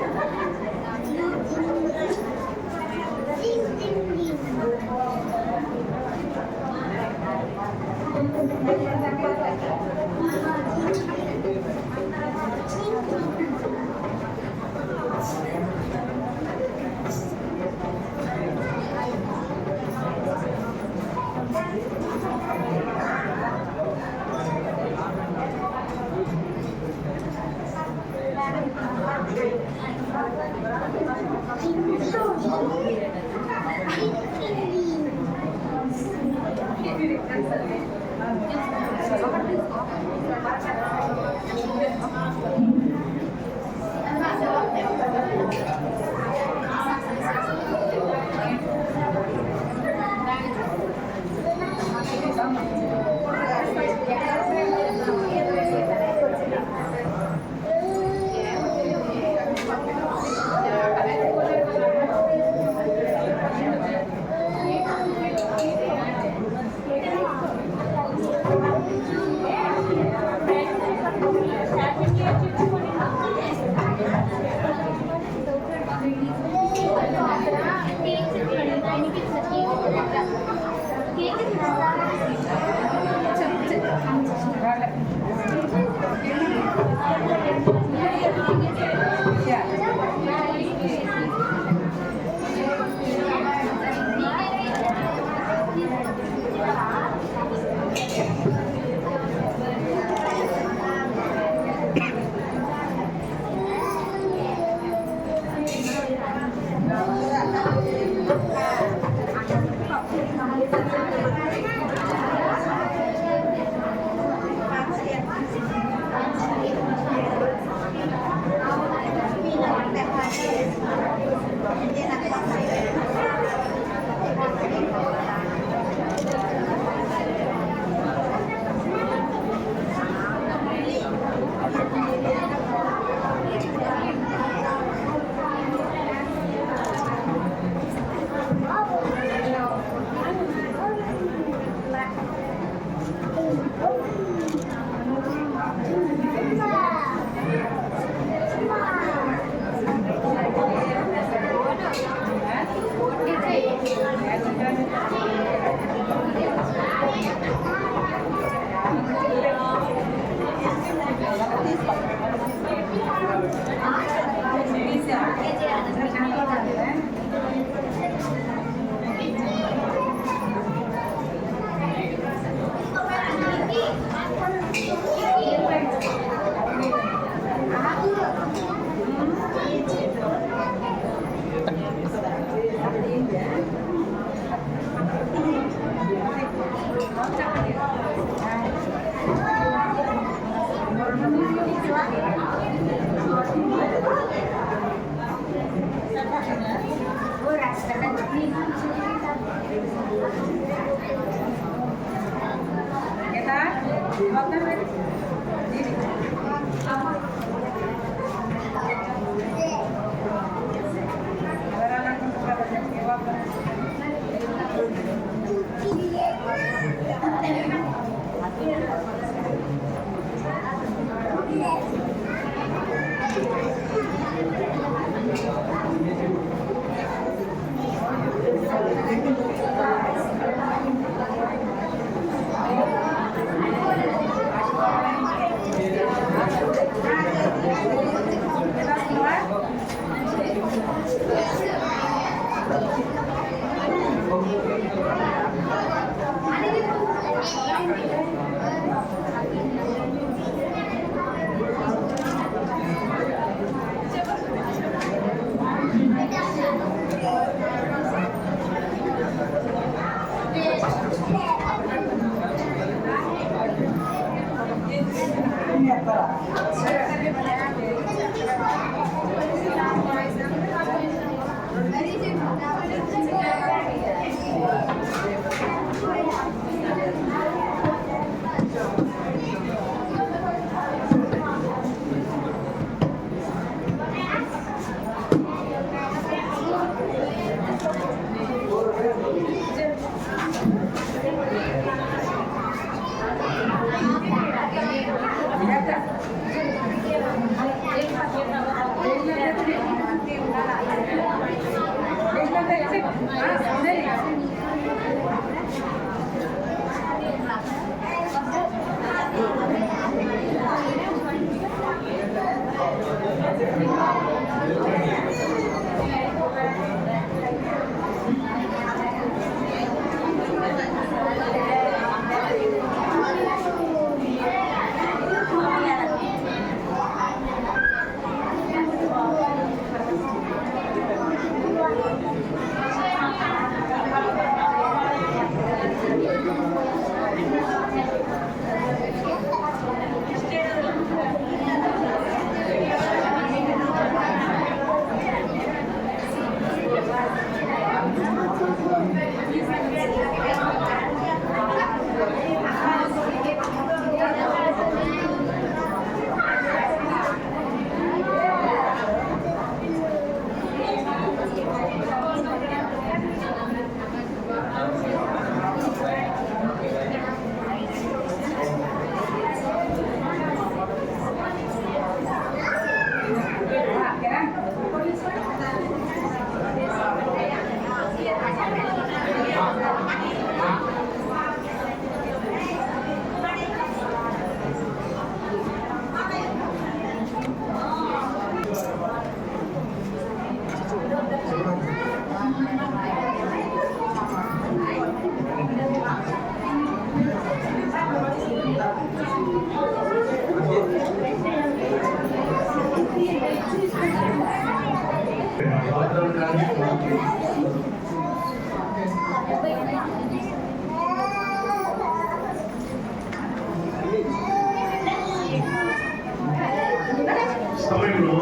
సమయంలో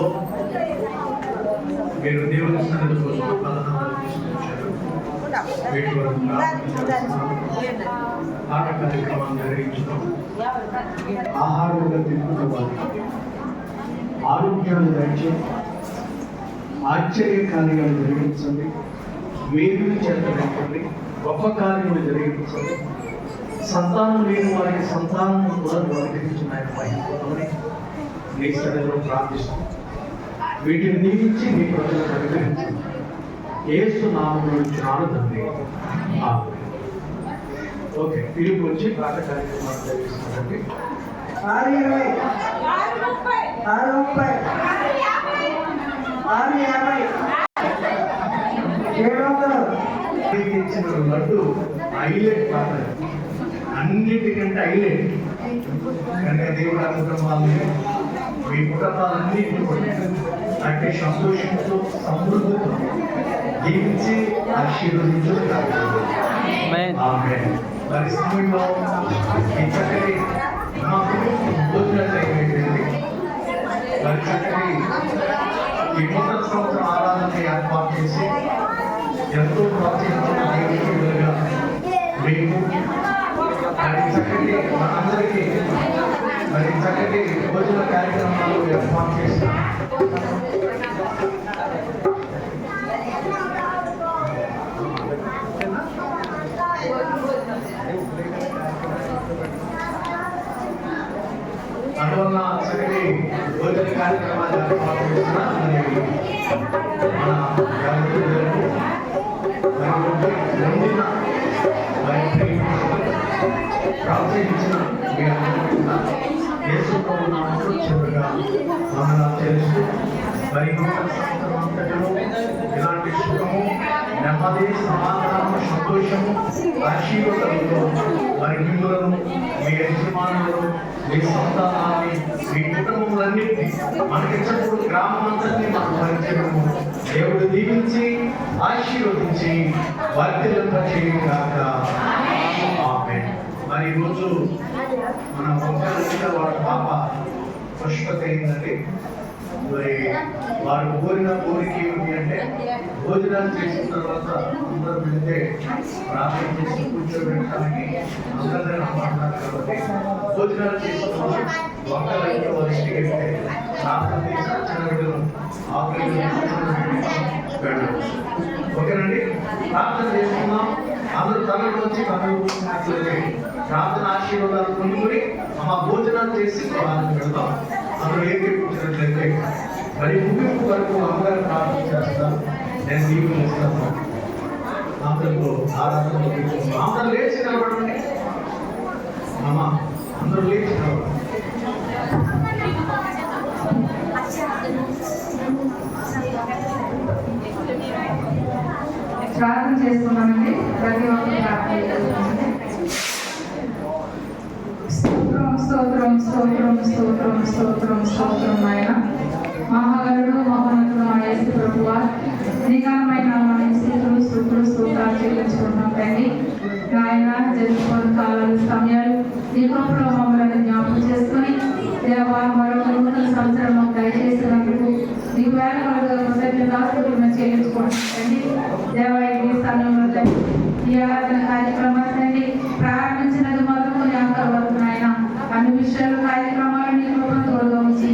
మీరు దేవుని సన్నిధి కోసం పలహారాలు తీసుకొచ్చారు. వీటి వరకు ఆట కార్యక్రమాన్ని నిర్వహించడం, ఆహారంగా తింటున్న వారికి ఆరోగ్యాన్ని దయచేసి ఆశ్చర్య కార్యాలు జరిగించండి, మేలు చేతనండి, గొప్ప కార్యములు జరిగించండి. సంతానం లేని వారికి సంతానం కూడా అనుగ్రహించిన మహిమని నీ సన్నిధిలో ప్రార్థిస్తాం. వీటిని దీవించి మీ ప్రజలకు అనుగ్రహించండి. యేసు నామములో ఇచ్చినాను తండ్రి. ఆమేన్. ఓకే, తిరిగి వచ్చి పాట కార్యక్రమాలు జరిగిస్తున్నారండి. 6:20 6:30 6:50 700 ఇచ్చిన లడ్డు హైలైట్ పాట, అన్నిటికంటే హైలైట్. కనుక దేవుడు అనుగ్రహం వాళ్ళని మీ కుటుంబాలన్నింటినీ కూడా అంటే సంతోషంతో సమృద్ధితో జీవించి ఆశీర్వదించుకుంటారు. ఆమేన్. మరి సమయంలో ఈ చక్కటి మాకు భోజనాలు అయిపోయింది. మరి చక్కటి ఈ నూతన సంవత్సరం ఆరాధన ఏర్పాటు చేసి ఎంతో ప్రోత్సహించిన దేవుడిగా మేము మరి చక్కటి మనందరికీ మరి చక్కటి భోజన కార్యక్రమాలు ఏర్పాటు చేసిన అందువల్ల చక్కటి భోజన కార్యక్రమాలు ఏర్పాటు చేసిన మన గాయకులకు ప్రోత్సహించిన మీ అందరికీ కూడా యేసు ప్రభు నామములో చివరిగా వందనాలు చేస్తూ మరి నూతన సంవత్సరం అంతటిలో ఇలాంటి సుఖము, నెమ్మది, సమాధానము, సంతోషము, ఆశీర్వాదాలతో మరి మిమ్మలను, మీ యజమానులను, మీ సంతానాన్ని, మీ కుటుంబములన్నింటినీ మనకిచ్చినప్పుడు గ్రామం అంతటినీ మనం పరిచయము దేవుడు దీవించి ఆశీర్వదించి వర్ధిల్లింపచేయుగాక. ఆమేన్. మరి ఈరోజు మన వంశ వారి పాప పుష్పతి అయిందండి. మరి వారు కోరిన కోరిక ఏమిటి అంటే భోజనాలు చేసిన తర్వాత అందరూ వెళ్తే ప్రార్థన చేసి కూర్చోబెట్టడానికి అందరూ రమ్మంటున్నారు. కాబట్టి భోజనాలు చేసిన వంటలైతే వారి ఇంటికి వెళ్తే ప్రార్థన చేసి చిన్న బిడ్డలు ఆకలి వెళ్ళవచ్చు. ఓకేనండి, ప్రార్థన చేసుకుందాం. అందరూ తలకి వచ్చి కనుగొన్నట్లయితే ప్రార్థన ఆశీర్వాదాలు పొందుకొని మా భోజనాలు చేసి ప్రార్థన పెడదాం. అందరూ ఏకీకరించినట్లయితే మరి ముగింపు వరకు అమ్మగారు ప్రార్థన చేస్తాను. నేను దీవులు ఇస్తాను. అందరితో ఆరాధన అందరూ లేచి నిలబడండి. అమ్మ అందరూ లేచి నిలబడండి. ప్రార్థన చేసుకున్నామండి. ప్రతి ఒక్కరు ప్రార్థన చేసుకుంటే స్తోత్రం స్తోత్రం స్తోత్రం స్తోత్రం స్తోత్రం స్తోత్రం ఆయన మహాగరుడు మహోన్నతుడు మా యేసు ప్రభువా, నిఘనమైన మన స్థితులు స్తోత్రులు స్తోత్రాలు చెల్లించుకుంటున్నాం తండ్రి. ఆయన జరుపుకున్న కాలాలు సమయాలు నీ కృపలో మమ్మల్ని జ్ఞాపకం చేసుకొని దేవా మరొక నూతన సంవత్సరం దయచేసినందుకు నీకు వేల కృతజ్ఞతాస్తుతులను చెల్లించుకుంటున్నాం తండ్రి. దేవా ఈ సమయంలో ఈ ఆరాధన కార్యక్రమాన్ని ప్రారంభించినది మొదలుకొని ఆఖరి వరకు నాయన అన్ని విషయాలు కార్యక్రమాలు నీ కృపను తోడుగా ఉంచి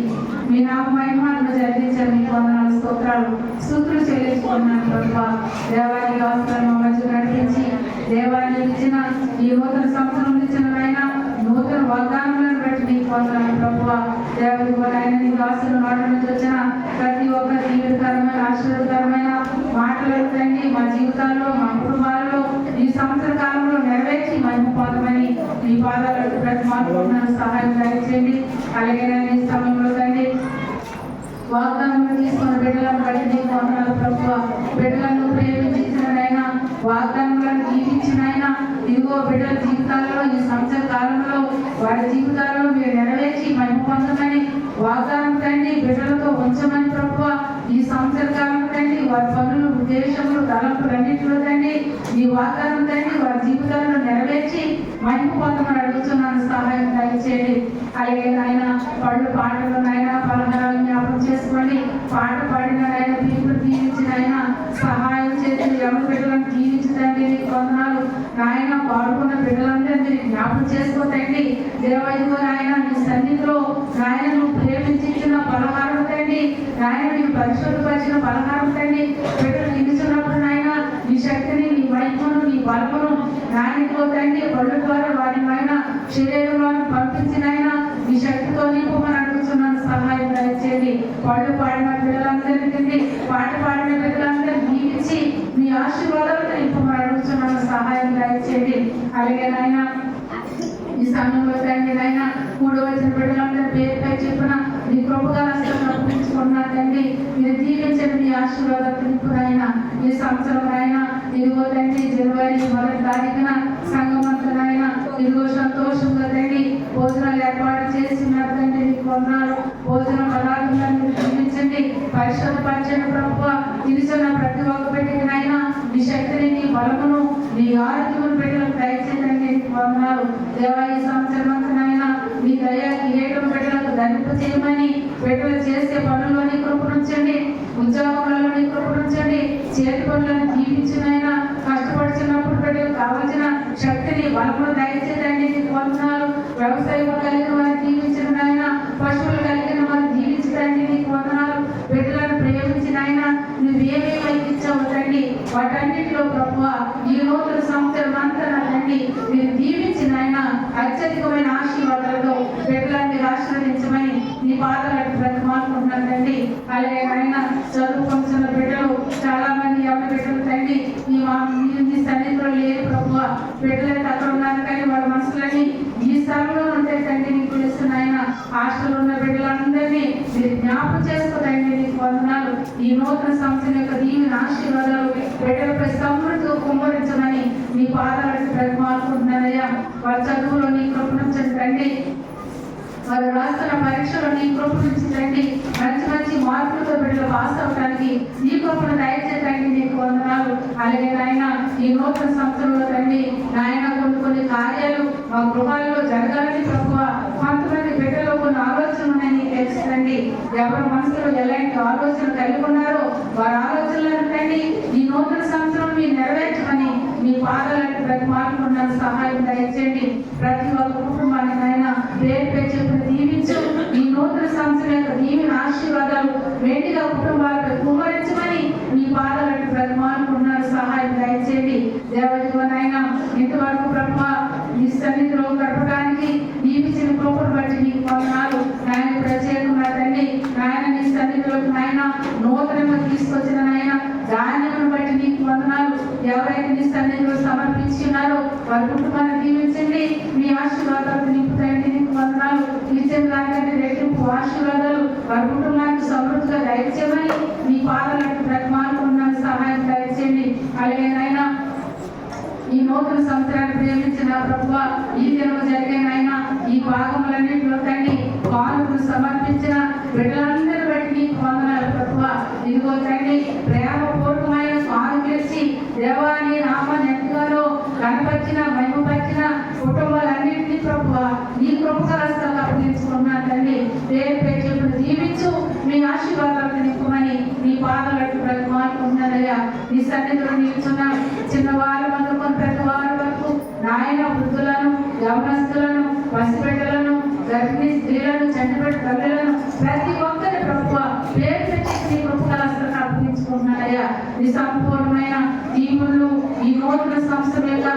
మీ నామ మహిమను జరిగించారు. మీకు వందనాలు స్తోత్రాలు స్తోత్రులు చెల్లించుకున్నాను ప్రభావ. దేవానికి అవసరం మధ్య నడిపించి దేవాన్ని ఇచ్చిన ఈ నూతన సంవత్సరం ఇచ్చిన ఆయన నూతన వాగ్దానాలను బట్టి నీకు వందనాలు ప్రభువ. దేవుడి ఆయన నీకు ఆశలు నోట నుంచి వచ్చిన ప్రతి ఒక్క జీవితకరమైన ఆశీర్వదకరమైన మాటలు తండ్రి మా జీవితాల్లో మా కుటుంబాలలో ఈ సంవత్సర కాలంలో నెరవేర్చి మహిమ పొందమని మీ పాదాలకు ప్రతి మాటలు సహాయం దయచేయండి. అలాగే ఈ సమయంలో తండ్రి వాగ్దానం తీసుకున్న బిడ్డలను బట్టి నీకు వందనాలు ప్రభువ. బిడ్డలను ప్రేమించినైనా వాగ్దానాలను జీవించినైనా ఇదిగో బిడ్డల జీవితాల్లో ఈ సంవత్సర కాలంలో వారి జీవితాల్లో మీరు నెరవేర్చి మహిమ పొందమని వాగ్దానం తండ్రి బిడ్డలతో ఉంచమని ప్రభువ. ఈ సంవత్సర కాలం తండ్రి వారి పనులు ఉద్దేశంలో ఈ వాగ్దానం తండ్రి వారి జీవితాలను నెరవేర్చి మహిమ పొందమని అడుగుతున్నాను. సహాయం దయచేయండి. అలాగే నాయన పళ్ళు పాటలు నాయన పలహారాలు జ్ఞాపకం చేసుకోండి. పాట పాడిన ఆయన తీర్పు దీవించిన ఆయన సహాయం చేసి ఎవరి బిడ్డలను దీవించదండి. నీకు వందనాలు నాయన. పాడుకున్న బిడ్డలందరినీ జ్ఞాపకం చేసుకోతండి. దేవైదుగు నాయన నీ సన్నిధిలో నాయన నువ్వు ప్రేమించిన పలహారం తండ్రి, నాయన నీకు పరిశుద్ధపరిచిన పలహారం తండ్రి. బిడ్డలు నిలుచున్నప్పుడు నాయన నీ శక్తిని, నీ వైద్యమును, నీ బలమును నాయనతో తండ్రి పళ్ళు ద్వారా వారి నాయన శరీరంలో పంపించిన ఆయన నీ శక్తితో నింపమని అడుగుతున్నాను. సహాయం దయచేయండి. పళ్ళు పాడిన బిడ్డలందరికీ, పాట పాడిన బిడ్డలందరినీ దీవించి మీ ఆశీర్వాదాలతో నింపమని అడుగుతున్నాను. సహాయం దయచేయండి. అలాగే నాయన ఈ సమయంలో తండ్రి నాయన 3వ వచన బిడ్డలందరూ పేరుపై చెప్పున నీ కృపగా అర్పించుకున్నా తండ్రి. మీరు దీవించండి. మీ ఆశీర్వాదాలు నింపునైనా ఈ సంవత్సరం ఆయన ఇదిగో తండ్రి జనవరి 1వ తారీఖున సంగమంతనైనా ఇదిగో సంతోషంగా తండ్రి భోజనాలు ఏర్పాటు చేస్తున్నారు తండ్రి. నీకు వందనాలు. భోజన పదార్థాలను దీవించండి. పరిశుద్ధపరచండి ప్రభువా. నిలిచిన ప్రతి ఒక్క పెట్టినైనా నీ శక్తిని, నీ బలమును, నీ ఆరోగ్యమును బిడ్డలకు దయచేయండి. నీకు వందనాలు దేవా. ఈ సంవత్సరం అంతనైనా మీ దయ కిరీటం బిడ్డలకు ధరింప చేయమని బిడ్డలు చేసే పనుల్లో నీ కృపణించండి. ఉద్యోగంలో నీ కృపణించండి. చేతి పనులను దీవించినైనా కష్టపడుతున్నప్పుడు బిడ్డలకు కావలసిన శక్తిని, బలమును దయచేయండి. నీకు వందనాలు. వ్యవసాయం కలిగిన వారిని దీవించినైనా, పశువులు కలిగిన వారిని దీవించండి. నీకు వందనాలు. బిడ్డలను ప్రేమించినైనా నువ్వేమేమి ఇచ్చావు తండ్రి, వాటన్నిటిలో ప్రభువా ఈ నూతన సంవత్సరం అంతా తండ్రి మీరు దీవించినైనా అత్యధికమైన ఆశీర్వాదాలతో బిడ్డలను మీరు ఆశీర్వదించమని నీ పాదాలకు బ్రతిమాలుకుంటున్నాను తండ్రి. అలాగే ఆయన చదువుకుంటున్న బిడ్డలు చాలా మంది ఎవరి బిడ్డలు తండ్రి నీ సన్నిధిలో లేరు ప్రభువా. బిడ్డలైతే అక్కడ ఉన్నారు కానీ వాళ్ళ మనసులని ఈ స్థలంలో ఉంటాయి తండ్రి. నీకు తెలుస్తున్నాయన హాస్టల్లో ఉన్న బిడ్డలందరినీ మీరు జ్ఞాపకం చేసుకోదండి. నీకు వందనాలు. ఈ నూతన సంవత్సరం యొక్క దీవెన ఆశీర్వాదాలు బిడ్డలపై సమృద్ధిగా కుమ్మరించమని నీ పాదాలకు బ్రతిమాలుకుంటున్నానయ్యా. వారి చదువులో నీ కృపణించండి తండ్రి. వారు రాస్తున్న పరీక్షలో నీ కృపణించండి. మంచి మంచి మార్కులతో బిడ్డలు పాస్ అవడానికి నీ కృపను దయచేయండి. నీకు వందనాలు. అలాగే నాయన ఈ నూతన సంవత్సరంలో తండ్రి నాయన కొన్ని కార్యాలు మా గృహాల్లో జరగాలని ప్రభువా. కొంతమంది బిడ్డలో కొన్ని ఆలోచనలు ఉన్నాయి. నీకు తెలుస్తుంది ఎవరి మనసులో ఎలాంటి ఆలోచన కలిగి ఉన్నారో వారి ఆలోచనలను తండ్రి ఈ నూతన సంవత్సరం మీరు నెరవేర్చమని మీ పాదాలకు బ్రతిమాలుకున్నాను. సహాయం దయచేయండి. ప్రతి ఒక్క కుటుంబాన్ని నాయన పేరు చెప్పిన దీవించు. ఈ నూతన సంవత్సరం యొక్క దీవెన ఆశీర్వాదాలు వేడిగా కుటుంబాలపై కుమ్మరించమని మీ పాదాలకు బ్రతిమాలుకున్నాను. సహాయం దయచేయండి. దేవజీవనైన ఇంతవరకు బ్రహ్మ నీ సన్నిధిలో గడపడానికి దీవించిన కృపను బట్టి నీకు వందనాలు. నాయన ప్రత్యేకంగా తండ్రి నాయన నీ సన్నిధిలోకి నాయన నూతనంగా తీసుకొచ్చిన నాయన ధాన్యమును బట్టి నీకు వందనాలు. ఎవరైతే నీ సన్నిధిలో సమర్పించున్నారో వారి కుటుంబాన్ని దీవించండి. మీ ఆశీర్వాదాలు నింపుతాయండి. నీకు వందనాలు. ఇచ్చిన దానికంటే రెట్టింపు ఆశీర్వాదాలు వారి కుటుంబానికి సమృద్ధిగా దయచేయమని మీ పాదాలకు బ్రతిమాలుకున్నాను. సహాయం దయచేయండి. అలాగే నాయన ఈ నూతన సంవత్సరాన్ని ప్రేమించిన ప్రభువా ఈ దినము జరిగిన ఈ భాగములన్నింటిలో తండ్రి కానుకలు సమర్పించిన బిడ్డలందరూ బట్టి నీకు వందనాలు ప్రభువా. ఇదిగో తండ్రి ప్రేమపూర్వకమైన కానుకలిచ్చి దేవాని నామాన్ని ఎంతగానో కనపరిచిన మహిమపరిచిన కుటుంబాలన్నింటినీ ప్రభువా నీ కృపకరస్తాలు అప్పగించుకున్నాను తండ్రి. పేరు చెప్పిన దీవించు. మీ ఆశీర్వాదాలను నింపమని నీ పాదాలకు బ్రతిమాలుకుంటున్నానయ్యా. నీ సన్నిధిలో నిల్చున్న చిన్నవారు మొదలుకొని ప్రతి వారి వరకు నాయన వృద్ధులను, యవనస్తులను, పసిబిడ్డలను, గర్భిణీ స్త్రీలను, చంటిబిడ్డ తల్లులను ప్రతి ఒక్కరి ప్రభువ పేరు పెట్టి నీ కృపకరస్తాలను అప్పగించుకుంటున్నానయ్యా. నీ సంపూర్ణమైన దీవులు ఈ నూతన సంవత్సరం యొక్క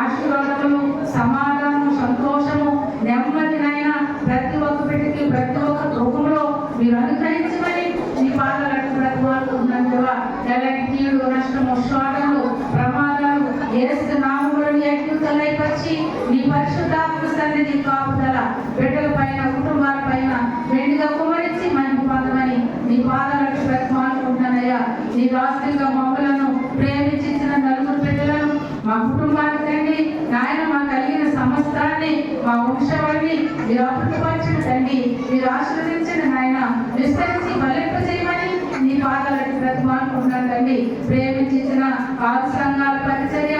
ఆశీర్వాదములు, సమాధానము, సంతోషము, నెమ్మదినైనా ప్రతి ఒక్క బిడ్డకి ప్రతి ఒక్క గృహంలో మీరు అనుగ్రహించమని నీ పాదాలకు బ్రతిమాలుకుంటున్నాను దేవా. ఎలాంటి కీడు, నష్టము, శోధనలు, ప్రమాదాలు యేసు నామములో అగ్నితలైపరిచి నీ పరిశుద్ధాత్మ సన్నిధి కాపుదల బిడ్డల పైన, కుటుంబాల పైన వెండిగా కుమరించి మహిమ పొందమని నీ పాదాలకు బ్రతిమాలుకుంటున్నానయ్యా. నీ దాస్తులుగా మమ్మలను ప్రేమించిన నలుగురు బిడ్డలను మా కుటుంబాన్ని తండ్రి నాయన మా కలిగిన సమస్తాన్ని మా వంశాన్ని మీరు అభివృద్ధిపరచండి తండ్రి. మీరు ఆశీర్వదించండి నాయన. విస్తరించి బలింపజేయమని నీ పాదాలకు బ్రతిమాలుకుంటున్నాను తండ్రి. ప్రేమించిన ఆరు సంఘాల పరిచర్య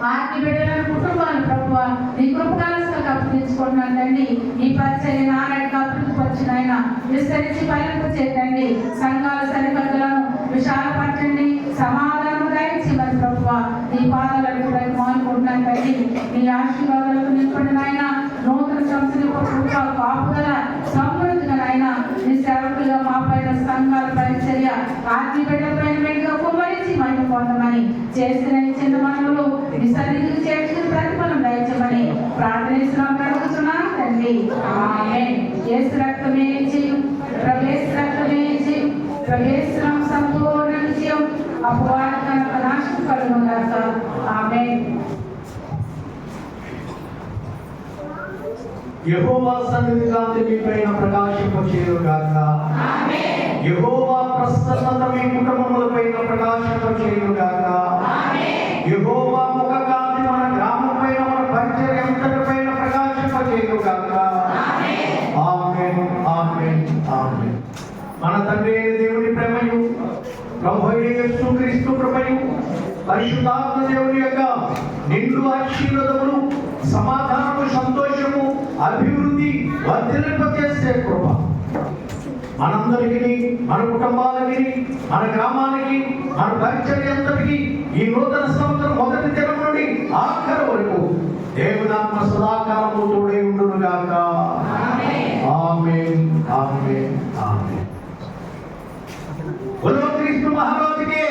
ఆత్మ బిడ్డలను కుటుంబాలు ప్రభువా నీ కృపకాలసులకు అప్పగించుకుంటున్నాను తండ్రి. ఈ పరిచర్య నారాయణకు అభివృద్ధి వచ్చిన ఆయన విస్తరించి పల్లెంప చేతండి. సంఘాల సరిహద్దులను విశాలపరచండి, సమాధానం దయచి మరి ప్రభువా నీ పాదాలకు మానుకుంటున్నాను తండ్రి. నీ ఆశీర్వాదాలకు నింపండి నాయన. నూతన సంస్థలు కుటుంబాలు కాపుదల సమృద్ధిగా నాయన నీ సేవకులుగా మా పైన సంఘాల పరిచర్య ఆత్మ బిడ్డల పైన మెడిగా కుమ్మరించి మహిమ పొందమని చేసిన ఈ చిన్న మనవులు నీ సన్నిధికి చేర్చిన ప్రతిఫలం దయచమని ప్రార్థనిస్తున్నాం, అడుగుతున్నాం తండ్రి. ఆమేన్. యేసు రక్తమే జయం, ప్రవేశ రక్తమే జయం, ప్రవేశం సంపూర్ణ విజయం, అపవాద నాశనం కలుగుగాక. ఆమేన్. యెహోవా సన్నిధి కాంతి మీ పైన ప్రకాశింపచేయుగాక. యెహోవా ప్రసన్నత మీ కుటుంబములపైన ప్రకాశింపచేయుగాక. యెహోవా ముఖ కాంతి మన గ్రామం పైన మన పరిచర్య అంతటిపైన ప్రకాశింపచేయుగాక. ఆమేన్, ఆమేన్, ఆమేన్. మన తండ్రి అయిన దేవుని ప్రేమయు ప్రభు అయిన యేసుక్రీస్తు కృపయు పరిశుద్ధాత్మ దేవుని యొక్క నిండు ఆశీర్వాదములు సమాధానము సంతోషము అభివృద్ధి వర్ధిల్లింపజేసే కృప మనందరికీ, మన కుటుంబాలకి, మన గ్రామానికి, మన పరిచర్య అంతటికి ఈ నూతన సంవత్సరం మొదటి దినం నుండి ఆఖరి వరకు దేవునాత్మ సదాకాలము తోడే ఉండునుగాక. ఆమేన్, ఆమేన్, ఆమేన్. బోలో క్రీస్తు మహారాజుకి